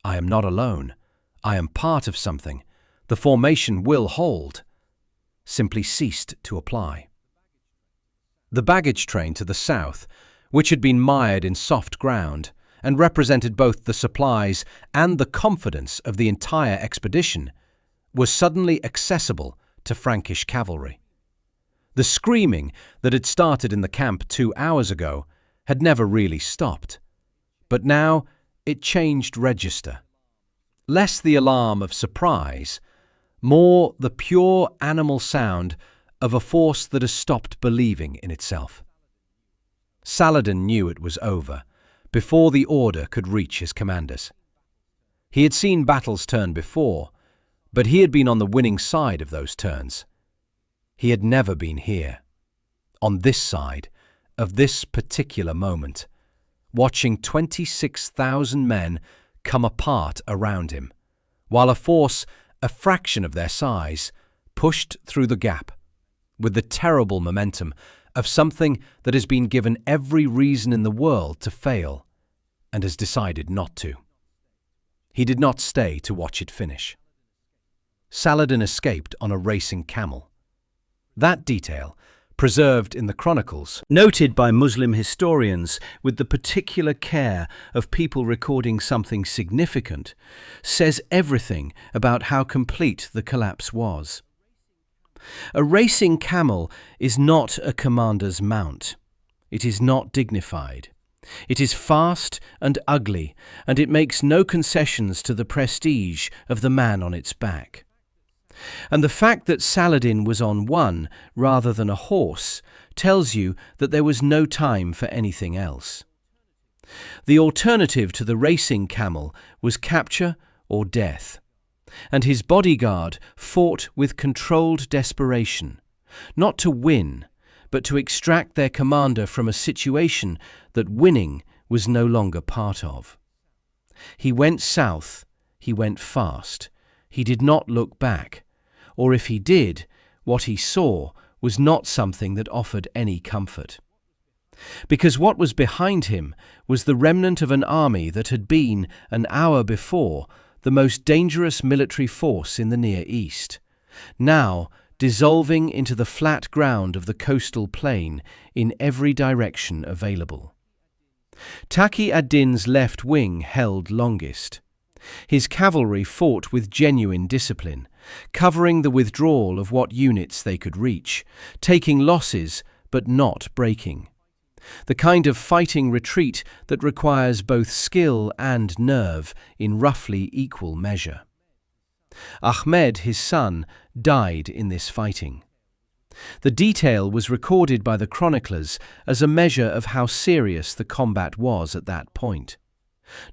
I am not alone, I am part of something, the formation will hold, simply ceased to apply. The baggage train to the south, which had been mired in soft ground and represented both the supplies and the confidence of the entire expedition, was suddenly accessible to Frankish cavalry. The screaming that had started in the camp 2 hours ago had never really stopped, but now it changed register. Less the alarm of surprise, more the pure animal sound of a force that has stopped believing in itself. Saladin knew it was over before the order could reach his commanders. He had seen battles turn before, but he had been on the winning side of those turns. He had never been here, on this side of this particular moment, watching 26,000 men come apart around him, while a force a fraction of their size pushed through the gap, with the terrible momentum of something that has been given every reason in the world to fail and has decided not to. He did not stay to watch it finish. Saladin escaped on a racing camel. That detail, preserved in the chronicles, noted by Muslim historians with the particular care of people recording something significant, says everything about how complete the collapse was. A racing camel is not a commander's mount. It is not dignified. It is fast and ugly, and it makes no concessions to the prestige of the man on its back. And the fact that Saladin was on one rather than a horse tells you that there was no time for anything else. The alternative to the racing camel was capture or death, and his bodyguard fought with controlled desperation, not to win, but to extract their commander from a situation that winning was no longer part of. He went south, he went fast, he did not look back, or if he did, what he saw was not something that offered any comfort. Because what was behind him was the remnant of an army that had been, an hour before, the most dangerous military force in the Near East, now dissolving into the flat ground of the coastal plain in every direction available. Taqi ad-Din's left wing held longest. His cavalry fought with genuine discipline, covering the withdrawal of what units they could reach, taking losses but not breaking. The kind of fighting retreat that requires both skill and nerve in roughly equal measure. Ahmed, his son, died in this fighting. The detail was recorded by the chroniclers as a measure of how serious the combat was at that point.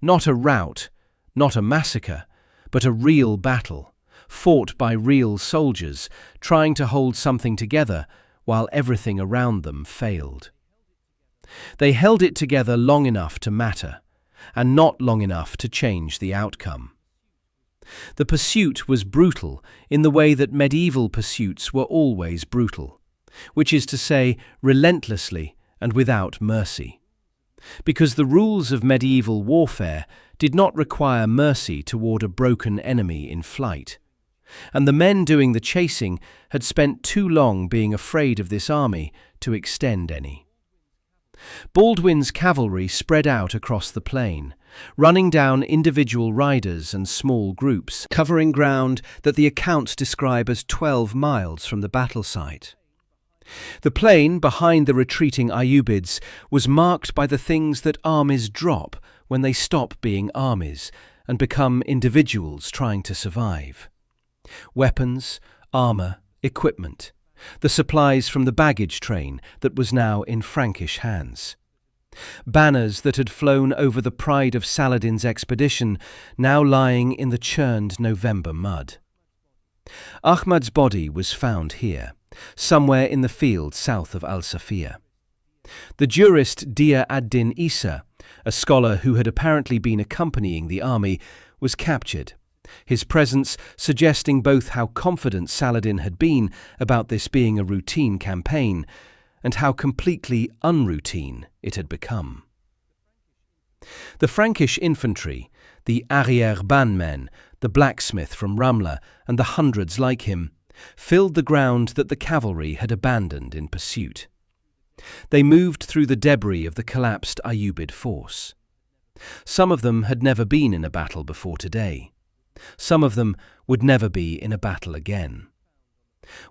Not a rout, not a massacre, but a real battle, fought by real soldiers, trying to hold something together while everything around them failed. They held it together long enough to matter, and not long enough to change the outcome. The pursuit was brutal in the way that medieval pursuits were always brutal, which is to say, relentlessly and without mercy. Because the rules of medieval warfare did not require mercy toward a broken enemy in flight, and the men doing the chasing had spent too long being afraid of this army to extend any. Baldwin's cavalry spread out across the plain, running down individual riders and small groups, covering ground that the accounts describe as 12 miles from the battle site. The plain behind the retreating Ayyubids was marked by the things that armies drop when they stop being armies and become individuals trying to survive. Weapons, armour, equipment, the supplies from the baggage train that was now in Frankish hands. Banners that had flown over the pride of Saladin's expedition, now lying in the churned November mud. Ahmad's body was found here, somewhere in the field south of Al-Safia. The jurist Dia ad-Din Isa, a scholar who had apparently been accompanying the army, was captured, his presence suggesting both how confident Saladin had been about this being a routine campaign and how completely unroutine it had become. The Frankish infantry, the arrière-ban-men, the blacksmith from Ramla and the hundreds like him, filled the ground that the cavalry had abandoned in pursuit. They moved through the debris of the collapsed Ayyubid force. Some of them had never been in a battle before today. Some of them would never be in a battle again.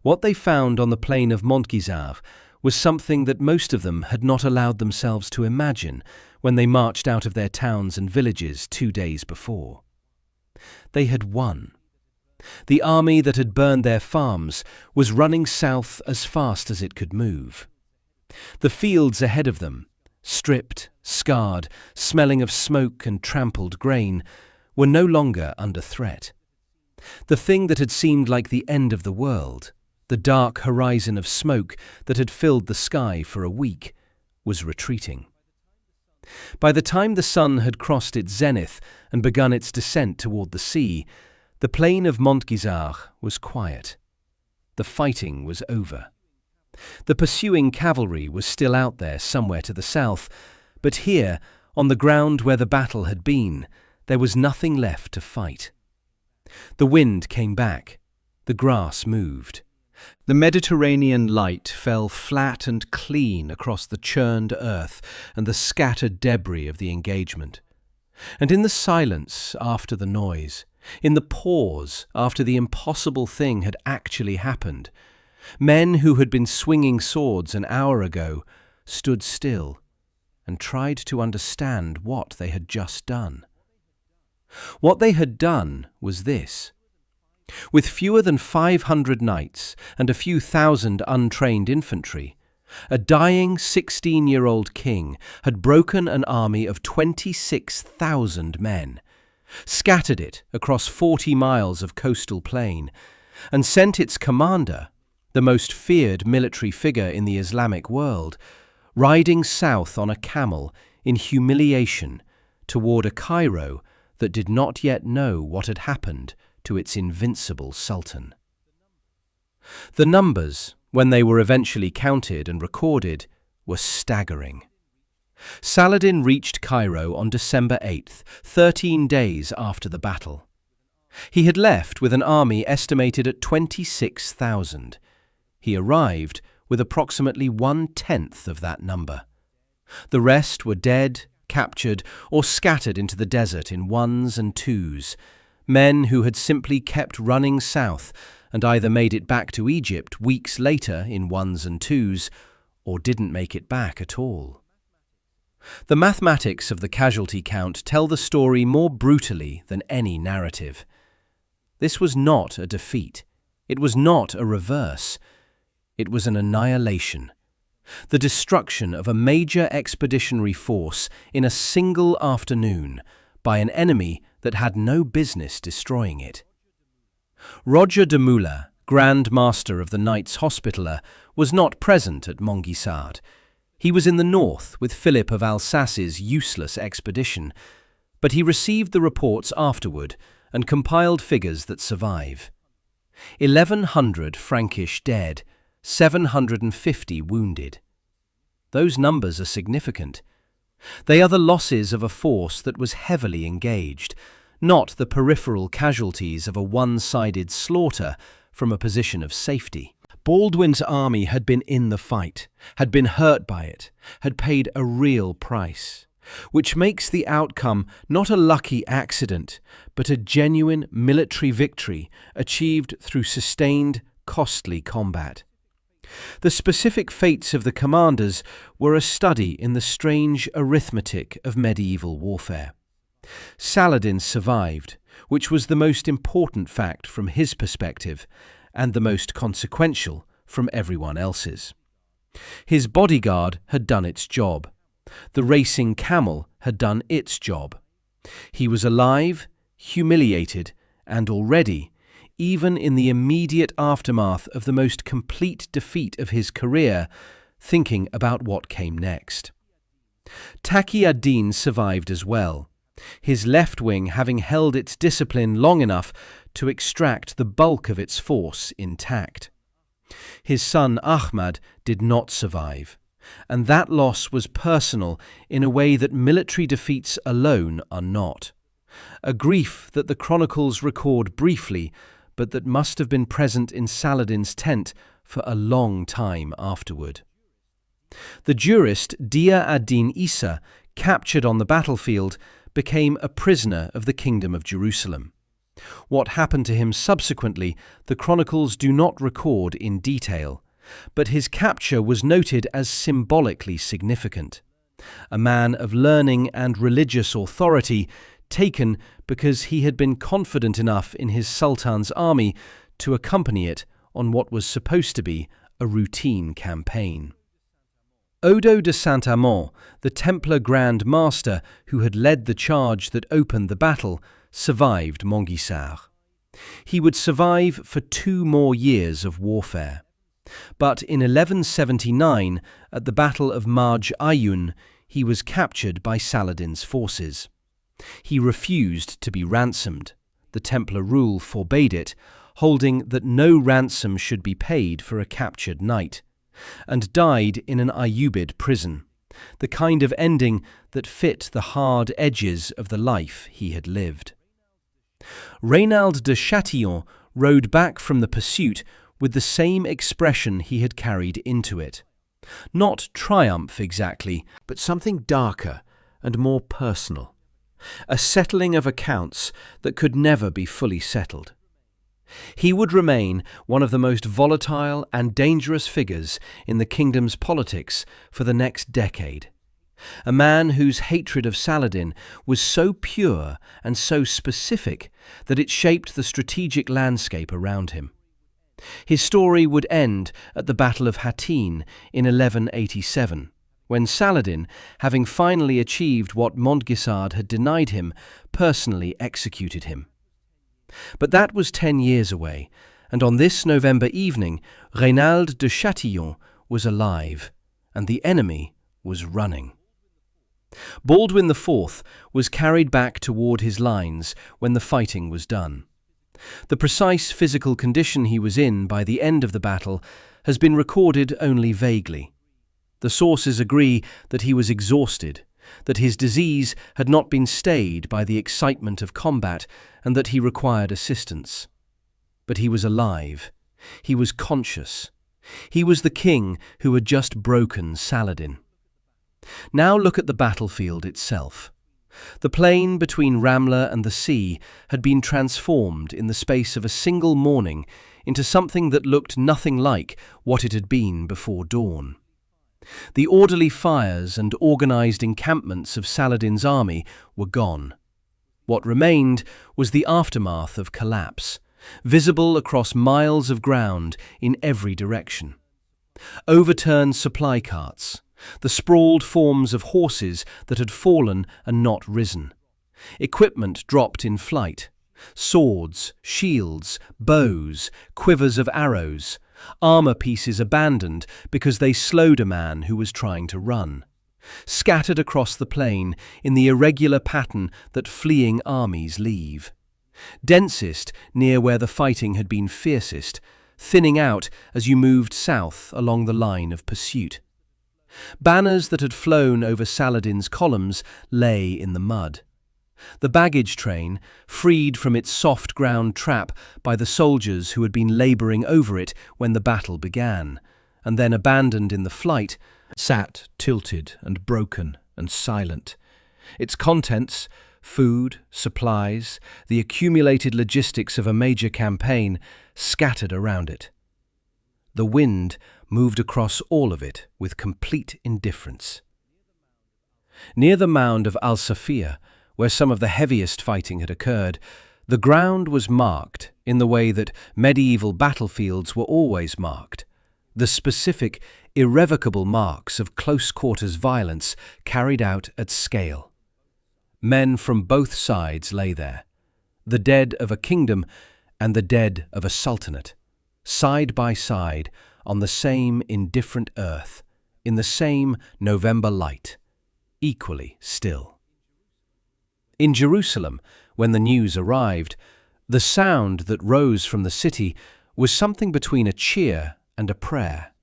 What they found on the plain of Montgizar was something that most of them had not allowed themselves to imagine when they marched out of their towns and villages 2 days before. They had won. The army that had burned their farms was running south as fast as it could move. The fields ahead of them, stripped, scarred, smelling of smoke and trampled grain, were no longer under threat. The thing that had seemed like the end of the world, the dark horizon of smoke that had filled the sky for a week, was retreating. By the time the sun had crossed its zenith and begun its descent toward the sea, the plain of Montgizar was quiet. The fighting was over. The pursuing cavalry was still out there somewhere to the south, but here, on the ground where the battle had been, there was nothing left to fight. The wind came back. The grass moved. The Mediterranean light fell flat and clean across the churned earth and the scattered debris of the engagement. And in the silence after the noise, in the pause after the impossible thing had actually happened, men who had been swinging swords an hour ago stood still and tried to understand what they had just done. What they had done was this. With fewer than 500 knights and a few thousand untrained infantry, a dying 16-year-old king had broken an army of 26,000 men, scattered it across 40 miles of coastal plain, and sent its commander, the most feared military figure in the Islamic world, riding south on a camel in humiliation toward a Cairo that did not yet know what had happened to its invincible sultan. The numbers, when they were eventually counted and recorded, were staggering. Saladin reached Cairo on December 8th, 13 days after the battle. He had left with an army estimated at 26,000. He arrived with approximately 1/10 of that number. The rest were dead, captured, or scattered into the desert in ones and twos, men who had simply kept running south and either made it back to Egypt weeks later in ones and twos, or didn't make it back at all. The mathematics of the casualty count tell the story more brutally than any narrative. This was not a defeat. It was not a reverse. It was an annihilation. The destruction of a major expeditionary force in a single afternoon by an enemy that had no business destroying it. Roger de Moulin, Grand Master of the Knights Hospitaller, was not present at Mongisard. He was in the north with Philip of Alsace's useless expedition, but he received the reports afterward and compiled figures that survive. 1,100 Frankish dead, 750 wounded. Those numbers are significant. They are the losses of a force that was heavily engaged, not the peripheral casualties of a one-sided slaughter from a position of safety. Baldwin's army had been in the fight, had been hurt by it, had paid a real price, which makes the outcome not a lucky accident, but a genuine military victory achieved through sustained, costly combat. The specific fates of the commanders were a study in the strange arithmetic of medieval warfare. Saladin survived, which was the most important fact from his perspective, and the most consequential from everyone else's. His bodyguard had done its job. The racing camel had done its job. He was alive, humiliated, and already, even in the immediate aftermath of the most complete defeat of his career, thinking about what came next. Taqi ad-Din survived as well, his left wing having held its discipline long enough to extract the bulk of its force intact. His son Ahmad did not survive, and that loss was personal in a way that military defeats alone are not. A grief that the chronicles record briefly, but that must have been present in Saladin's tent for a long time afterward. The jurist Dia ad-Din Isa, captured on the battlefield, became a prisoner of the Kingdom of Jerusalem. What happened to him subsequently, the chronicles do not record in detail, but his capture was noted as symbolically significant. A man of learning and religious authority, taken because he had been confident enough in his sultan's army to accompany it on what was supposed to be a routine campaign. Odo de Saint-Amand, the Templar Grand Master who had led the charge that opened the battle, survived Mongisard. He would survive for 2 more years of warfare. But in 1179, at the Battle of Marj Ayyun, he was captured by Saladin's forces. He refused to be ransomed. The Templar rule forbade it, holding that no ransom should be paid for a captured knight, and died in an Ayyubid prison, the kind of ending that fit the hard edges of the life he had lived. Reynald de Chatillon rode back from the pursuit with the same expression he had carried into it. Not triumph exactly, but something darker and more personal. A settling of accounts that could never be fully settled. He would remain one of the most volatile and dangerous figures in the kingdom's politics for the next decade. a man whose hatred of Saladin was so pure and so specific that it shaped the strategic landscape around him. His story would end at the Battle of Hattin in 1187, when Saladin, having finally achieved what Montgisard had denied him, personally executed him. But that was 10 years away, and on this November evening, Reynald de Chatillon was alive, and the enemy was running. Baldwin IV was carried back toward his lines when the fighting was done. The precise physical condition he was in by the end of the battle has been recorded only vaguely. The sources agree that he was exhausted, that his disease had not been stayed by the excitement of combat, and that he required assistance. But he was alive. He was conscious. He was the king who had just broken Saladin. Now look at the battlefield itself. The plain between Ramla and the sea had been transformed in the space of a single morning into something that looked nothing like what it had been before dawn. The orderly fires and organized encampments of Saladin's army were gone. What remained was the aftermath of collapse, visible across miles of ground in every direction. Overturned supply carts, the sprawled forms of horses that had fallen and not risen. Equipment dropped in flight. Swords, shields, bows, quivers of arrows, armor pieces abandoned because they slowed a man who was trying to run. Scattered across the plain in the irregular pattern that fleeing armies leave. Densest near where the fighting had been fiercest, thinning out as you moved south along the line of pursuit. Banners that had flown over Saladin's columns lay in the mud. The baggage train, freed from its soft ground trap by the soldiers who had been labouring over it when the battle began, and then abandoned in the flight, sat tilted and broken and silent. Its contents, food, supplies, the accumulated logistics of a major campaign, scattered around it. The wind moved across all of it with complete indifference. Near the mound of Al-Safia, where some of the heaviest fighting had occurred, the ground was marked in the way that medieval battlefields were always marked, the specific, irrevocable marks of close-quarters violence carried out at scale. Men from both sides lay there, the dead of a kingdom and the dead of a sultanate, side by side on the same indifferent earth, in the same November light, equally still. In Jerusalem, when the news arrived, the sound that rose from the city was something between a cheer and a prayer.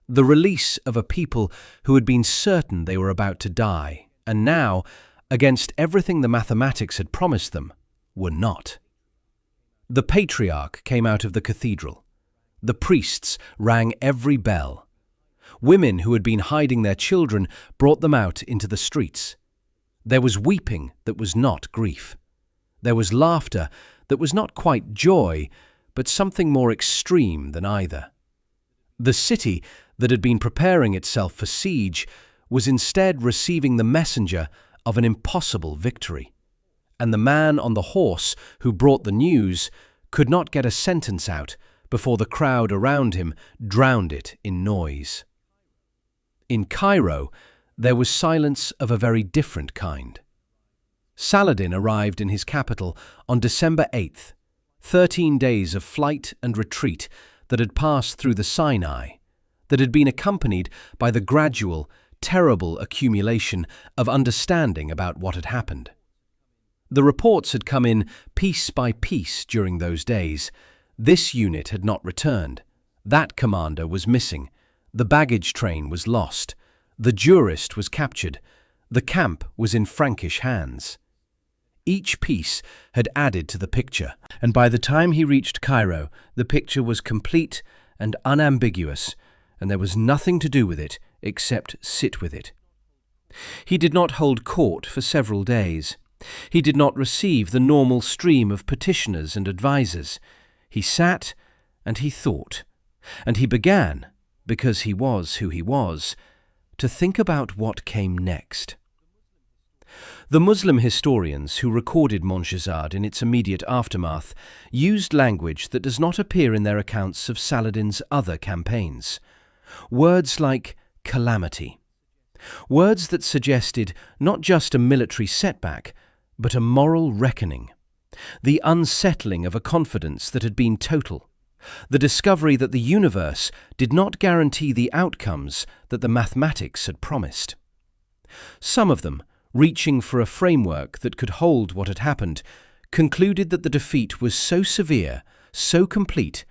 The release of a people who had been certain they were about to die, and now, against everything the mathematics had promised them, were not. The patriarch came out of the cathedral. The priests rang every bell. Women who had been hiding their children brought them out into the streets. There was weeping that was not grief. There was laughter that was not quite joy, but something more extreme than either. The city that had been preparing itself for siege was instead receiving the messenger of an impossible victory. And the man on the horse who brought the news could not get a sentence out before the crowd around him drowned it in noise. In Cairo, there was silence of a very different kind. Saladin arrived in his capital on December 8th, 13 days of flight and retreat that had passed through the Sinai, that had been accompanied by the gradual, terrible accumulation of understanding about what had happened. The reports had come in piece by piece during those days. This unit had not returned. That commander was missing. The baggage train was lost. The jurist was captured. The camp was in Frankish hands. Each piece had added to the picture, and by the time he reached Cairo, the picture was complete and unambiguous, and there was nothing to do with it except sit with it. He did not hold court for several days. He did not receive the normal stream of petitioners and advisers. He sat and he thought, and he began, because he was who he was, to think about what came next. The Muslim historians who recorded Montgisard in its immediate aftermath used language that does not appear in their accounts of Saladin's other campaigns. Words like calamity. Words that suggested not just a military setback, but a moral reckoning. The unsettling of a confidence that had been total. The discovery that the universe did not guarantee the outcomes that the mathematics had promised. Some of them, reaching for a framework that could hold what had happened, concluded that the defeat was so severe, so complete,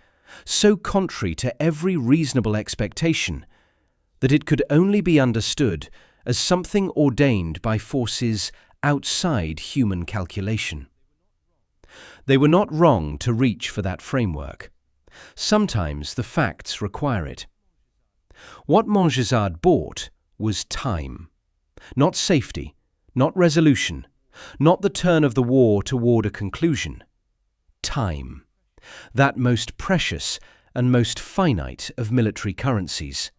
so contrary to every reasonable expectation, that it could only be understood as something ordained by forces outside human calculation. They were not wrong to reach for that framework. Sometimes the facts require it. What Montgisard bought was time, not safety, not resolution, not the turn of the war toward a conclusion. Time, that most precious and most finite of military currencies,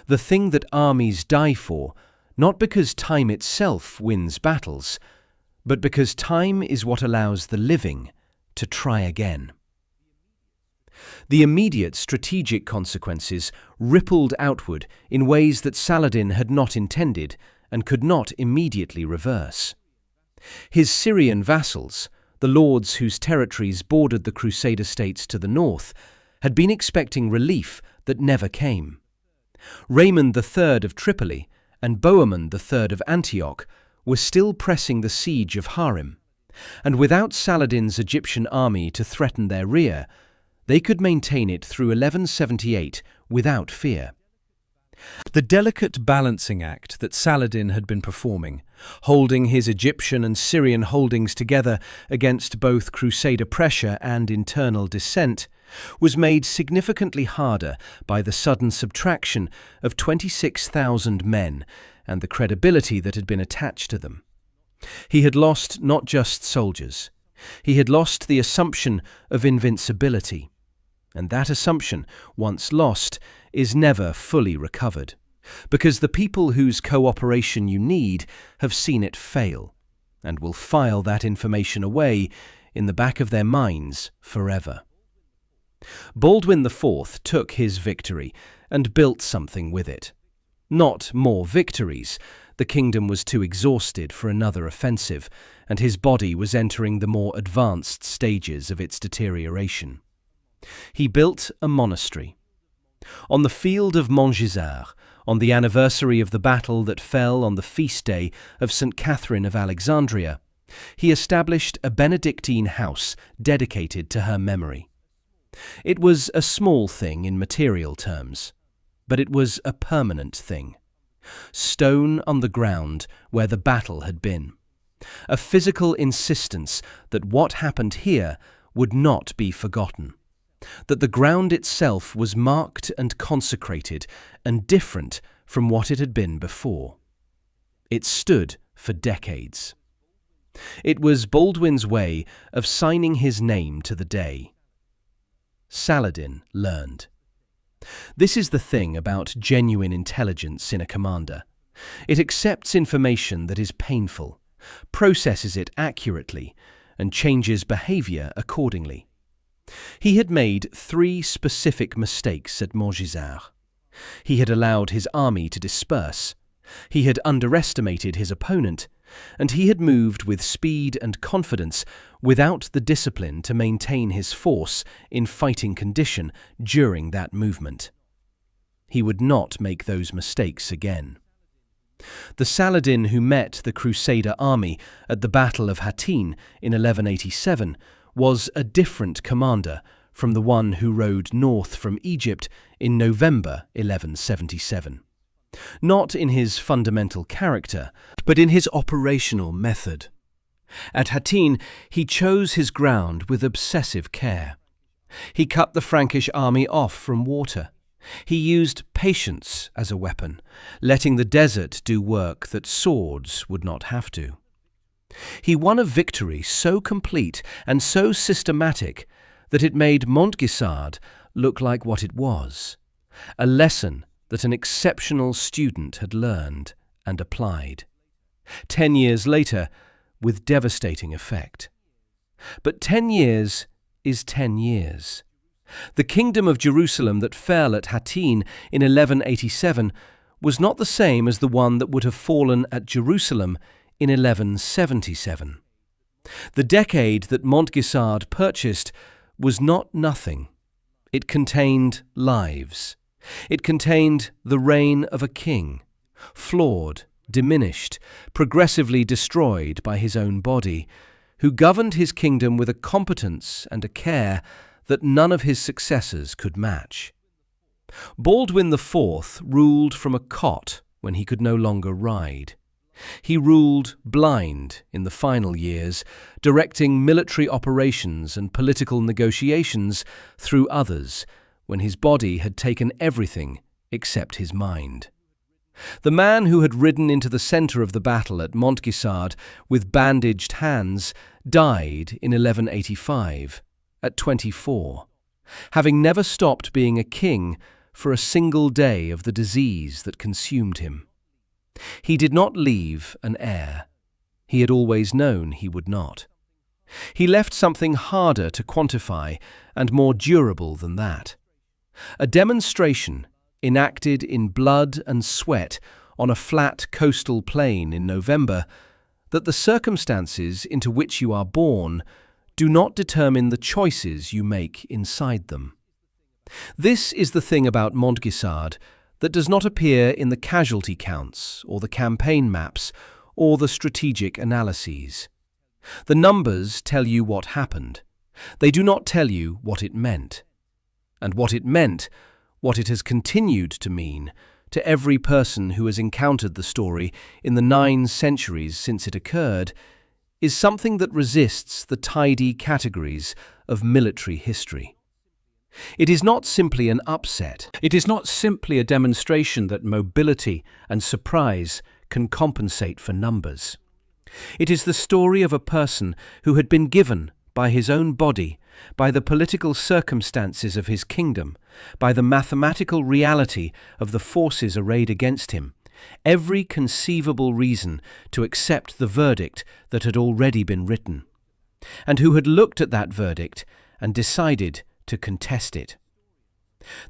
the thing that armies die for, not because time itself wins battles, but because time is what allows the living to try again. The immediate strategic consequences rippled outward in ways that Saladin had not intended and could not immediately reverse. His Syrian vassals, the lords whose territories bordered the Crusader states to the north, had been expecting relief that never came. Raymond III of Tripoli and Bohemond III of Antioch were still pressing the siege of Harim, and without Saladin's Egyptian army to threaten their rear, they could maintain it through 1178 without fear. The delicate balancing act that Saladin had been performing, holding his Egyptian and Syrian holdings together against both Crusader pressure and internal dissent, was made significantly harder by the sudden subtraction of 26,000 men and the credibility that had been attached to them. He had lost not just soldiers, he had lost the assumption of invincibility. And that assumption, once lost, is never fully recovered, because the people whose cooperation you need have seen it fail, and will file that information away in the back of their minds forever. Baldwin IV took his victory and built something with it. Not more victories. The kingdom was too exhausted for another offensive, and his body was entering the more advanced stages of its deterioration. He built a monastery. On the field of Montgisard, on the anniversary of the battle that fell on the feast day of St. Catherine of Alexandria, he established a Benedictine house dedicated to her memory. It was a small thing in material terms, but it was a permanent thing. Stone on the ground where the battle had been. A physical insistence that what happened here would not be forgotten. That the ground itself was marked and consecrated and different from what it had been before. It stood for decades. It was Baldwin's way of signing his name to the day. Saladin learned. This is the thing about genuine intelligence in a commander. It accepts information that is painful, processes it accurately, and changes behavior accordingly. He had made 3 specific mistakes at Montgisard. He had allowed his army to disperse. He had underestimated his opponent, and he had moved with speed and confidence without the discipline to maintain his force in fighting condition during that movement. He would not make those mistakes again. The Saladin who met the Crusader army at the Battle of Hattin in 1187 was a different commander from the one who rode north from Egypt in November 1177. Not in his fundamental character, but in his operational method. At Hattin, he chose his ground with obsessive care. He cut the Frankish army off from water. He used patience as a weapon, letting the desert do work that swords would not have to. He won a victory so complete and so systematic that it made Montgisard look like what it was, a lesson that an exceptional student had learned and applied. 10 years later, with devastating effect. But 10 years is 10 years. The kingdom of Jerusalem that fell at Hattin in 1187 was not the same as the one that would have fallen at Jerusalem in 1177. The decade that Montgisard purchased was not nothing. It contained lives. It contained the reign of a king, flawed, diminished, progressively destroyed by his own body, who governed his kingdom with a competence and a care that none of his successors could match. Baldwin IV ruled from a cot when he could no longer ride. He ruled blind in the final years, directing military operations and political negotiations through others, when his body had taken everything except his mind. The man who had ridden into the centre of the battle at Montgisard with bandaged hands died in 1185, at 24, having never stopped being a king for a single day of the disease that consumed him. He did not leave an heir. He had always known he would not. He left something harder to quantify and more durable than that. A demonstration enacted in blood and sweat on a flat coastal plain in November that the circumstances into which you are born do not determine the choices you make inside them. This is the thing about Montgisard that does not appear in the casualty counts or the campaign maps or the strategic analyses. The numbers tell you what happened. They do not tell you what it meant. And what it meant, what it has continued to mean, to every person who has encountered the story in the 9 centuries since it occurred, is something that resists the tidy categories of military history. It is not simply an upset. It is not simply a demonstration that mobility and surprise can compensate for numbers. It is the story of a person who had been given, by his own body, by the political circumstances of his kingdom, by the mathematical reality of the forces arrayed against him, every conceivable reason to accept the verdict that had already been written, and who had looked at that verdict and decided to contest it.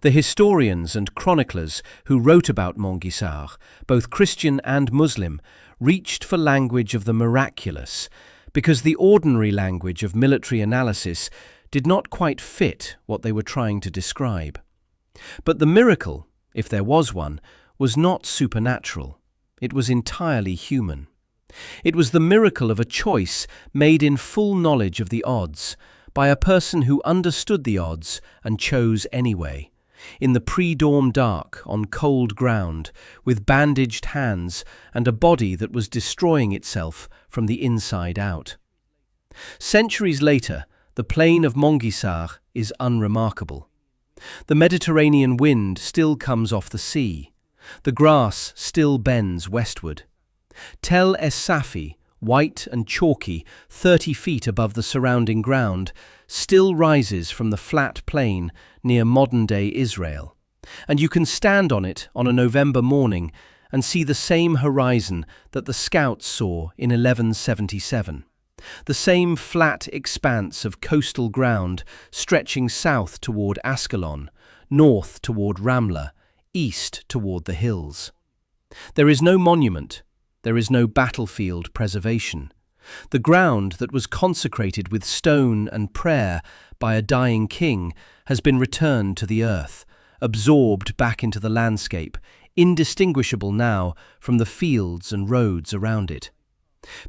The historians and chroniclers who wrote about Montgisard, both Christian and Muslim, reached for language of the miraculous, because the ordinary language of military analysis did not quite fit what they were trying to describe. But the miracle, if there was one, was not supernatural. It was entirely human. It was the miracle of a choice made in full knowledge of the odds, by a person who understood the odds and chose anyway, in the pre-dawn dark on cold ground, with bandaged hands and a body that was destroying itself from the inside out. Centuries later, the plain of Montgisard is unremarkable. The Mediterranean wind still comes off the sea. The grass still bends westward. Tel es Safi, white and chalky, 30 feet above the surrounding ground, still rises from the flat plain near modern-day Israel, and you can stand on it on a November morning and see the same horizon that the scouts saw in 1177, the same flat expanse of coastal ground stretching south toward Ascalon, north toward Ramla, east toward the hills. There is no monument. There is no battlefield preservation. The ground that was consecrated with stone and prayer by a dying king has been returned to the earth, absorbed back into the landscape, indistinguishable now from the fields and roads around it.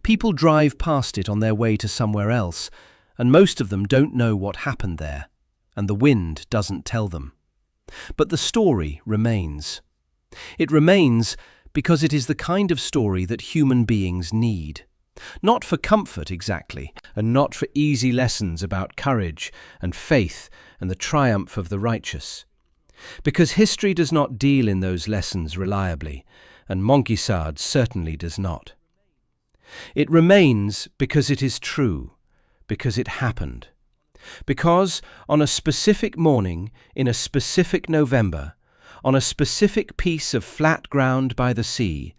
People drive past it on their way to somewhere else, and most of them don't know what happened there, and the wind doesn't tell them. But the story remains. It remains because it is the kind of story that human beings need. Not for comfort exactly, and not for easy lessons about courage and faith and the triumph of the righteous. Because history does not deal in those lessons reliably, and Montgisard certainly does not. It remains because it is true, because it happened. Because on a specific morning in a specific November, on a specific piece of flat ground by the sea,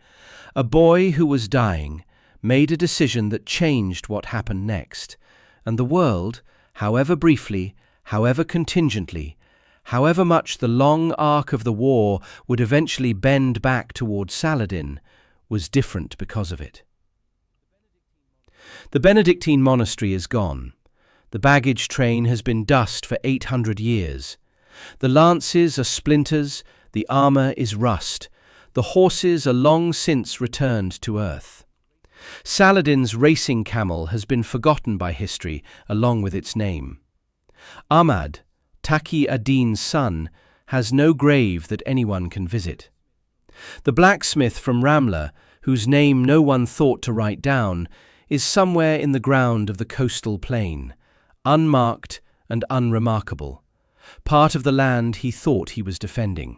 a boy who was dying made a decision that changed what happened next, and the world, however briefly, however contingently, however much the long arc of the war would eventually bend back toward Saladin, was different because of it. The Benedictine monastery is gone. The baggage train has been dust for 800 years. The lances are splinters, the armour is rust, the horses are long since returned to earth. Saladin's racing camel has been forgotten by history along with its name. Ahmad, Taqi ad-Din's son, has no grave that anyone can visit. The blacksmith from Ramla, whose name no one thought to write down, is somewhere in the ground of the coastal plain, unmarked and unremarkable, part of the land he thought he was defending.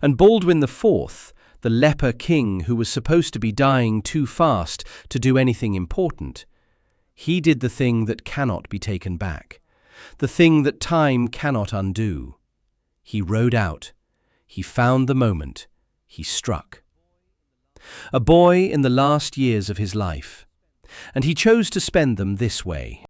And Baldwin IV, the Leper King who was supposed to be dying too fast to do anything important, he did the thing that cannot be taken back, the thing that time cannot undo. He rode out, he found the moment, he struck. A boy in the last years of his life, and he chose to spend them this way.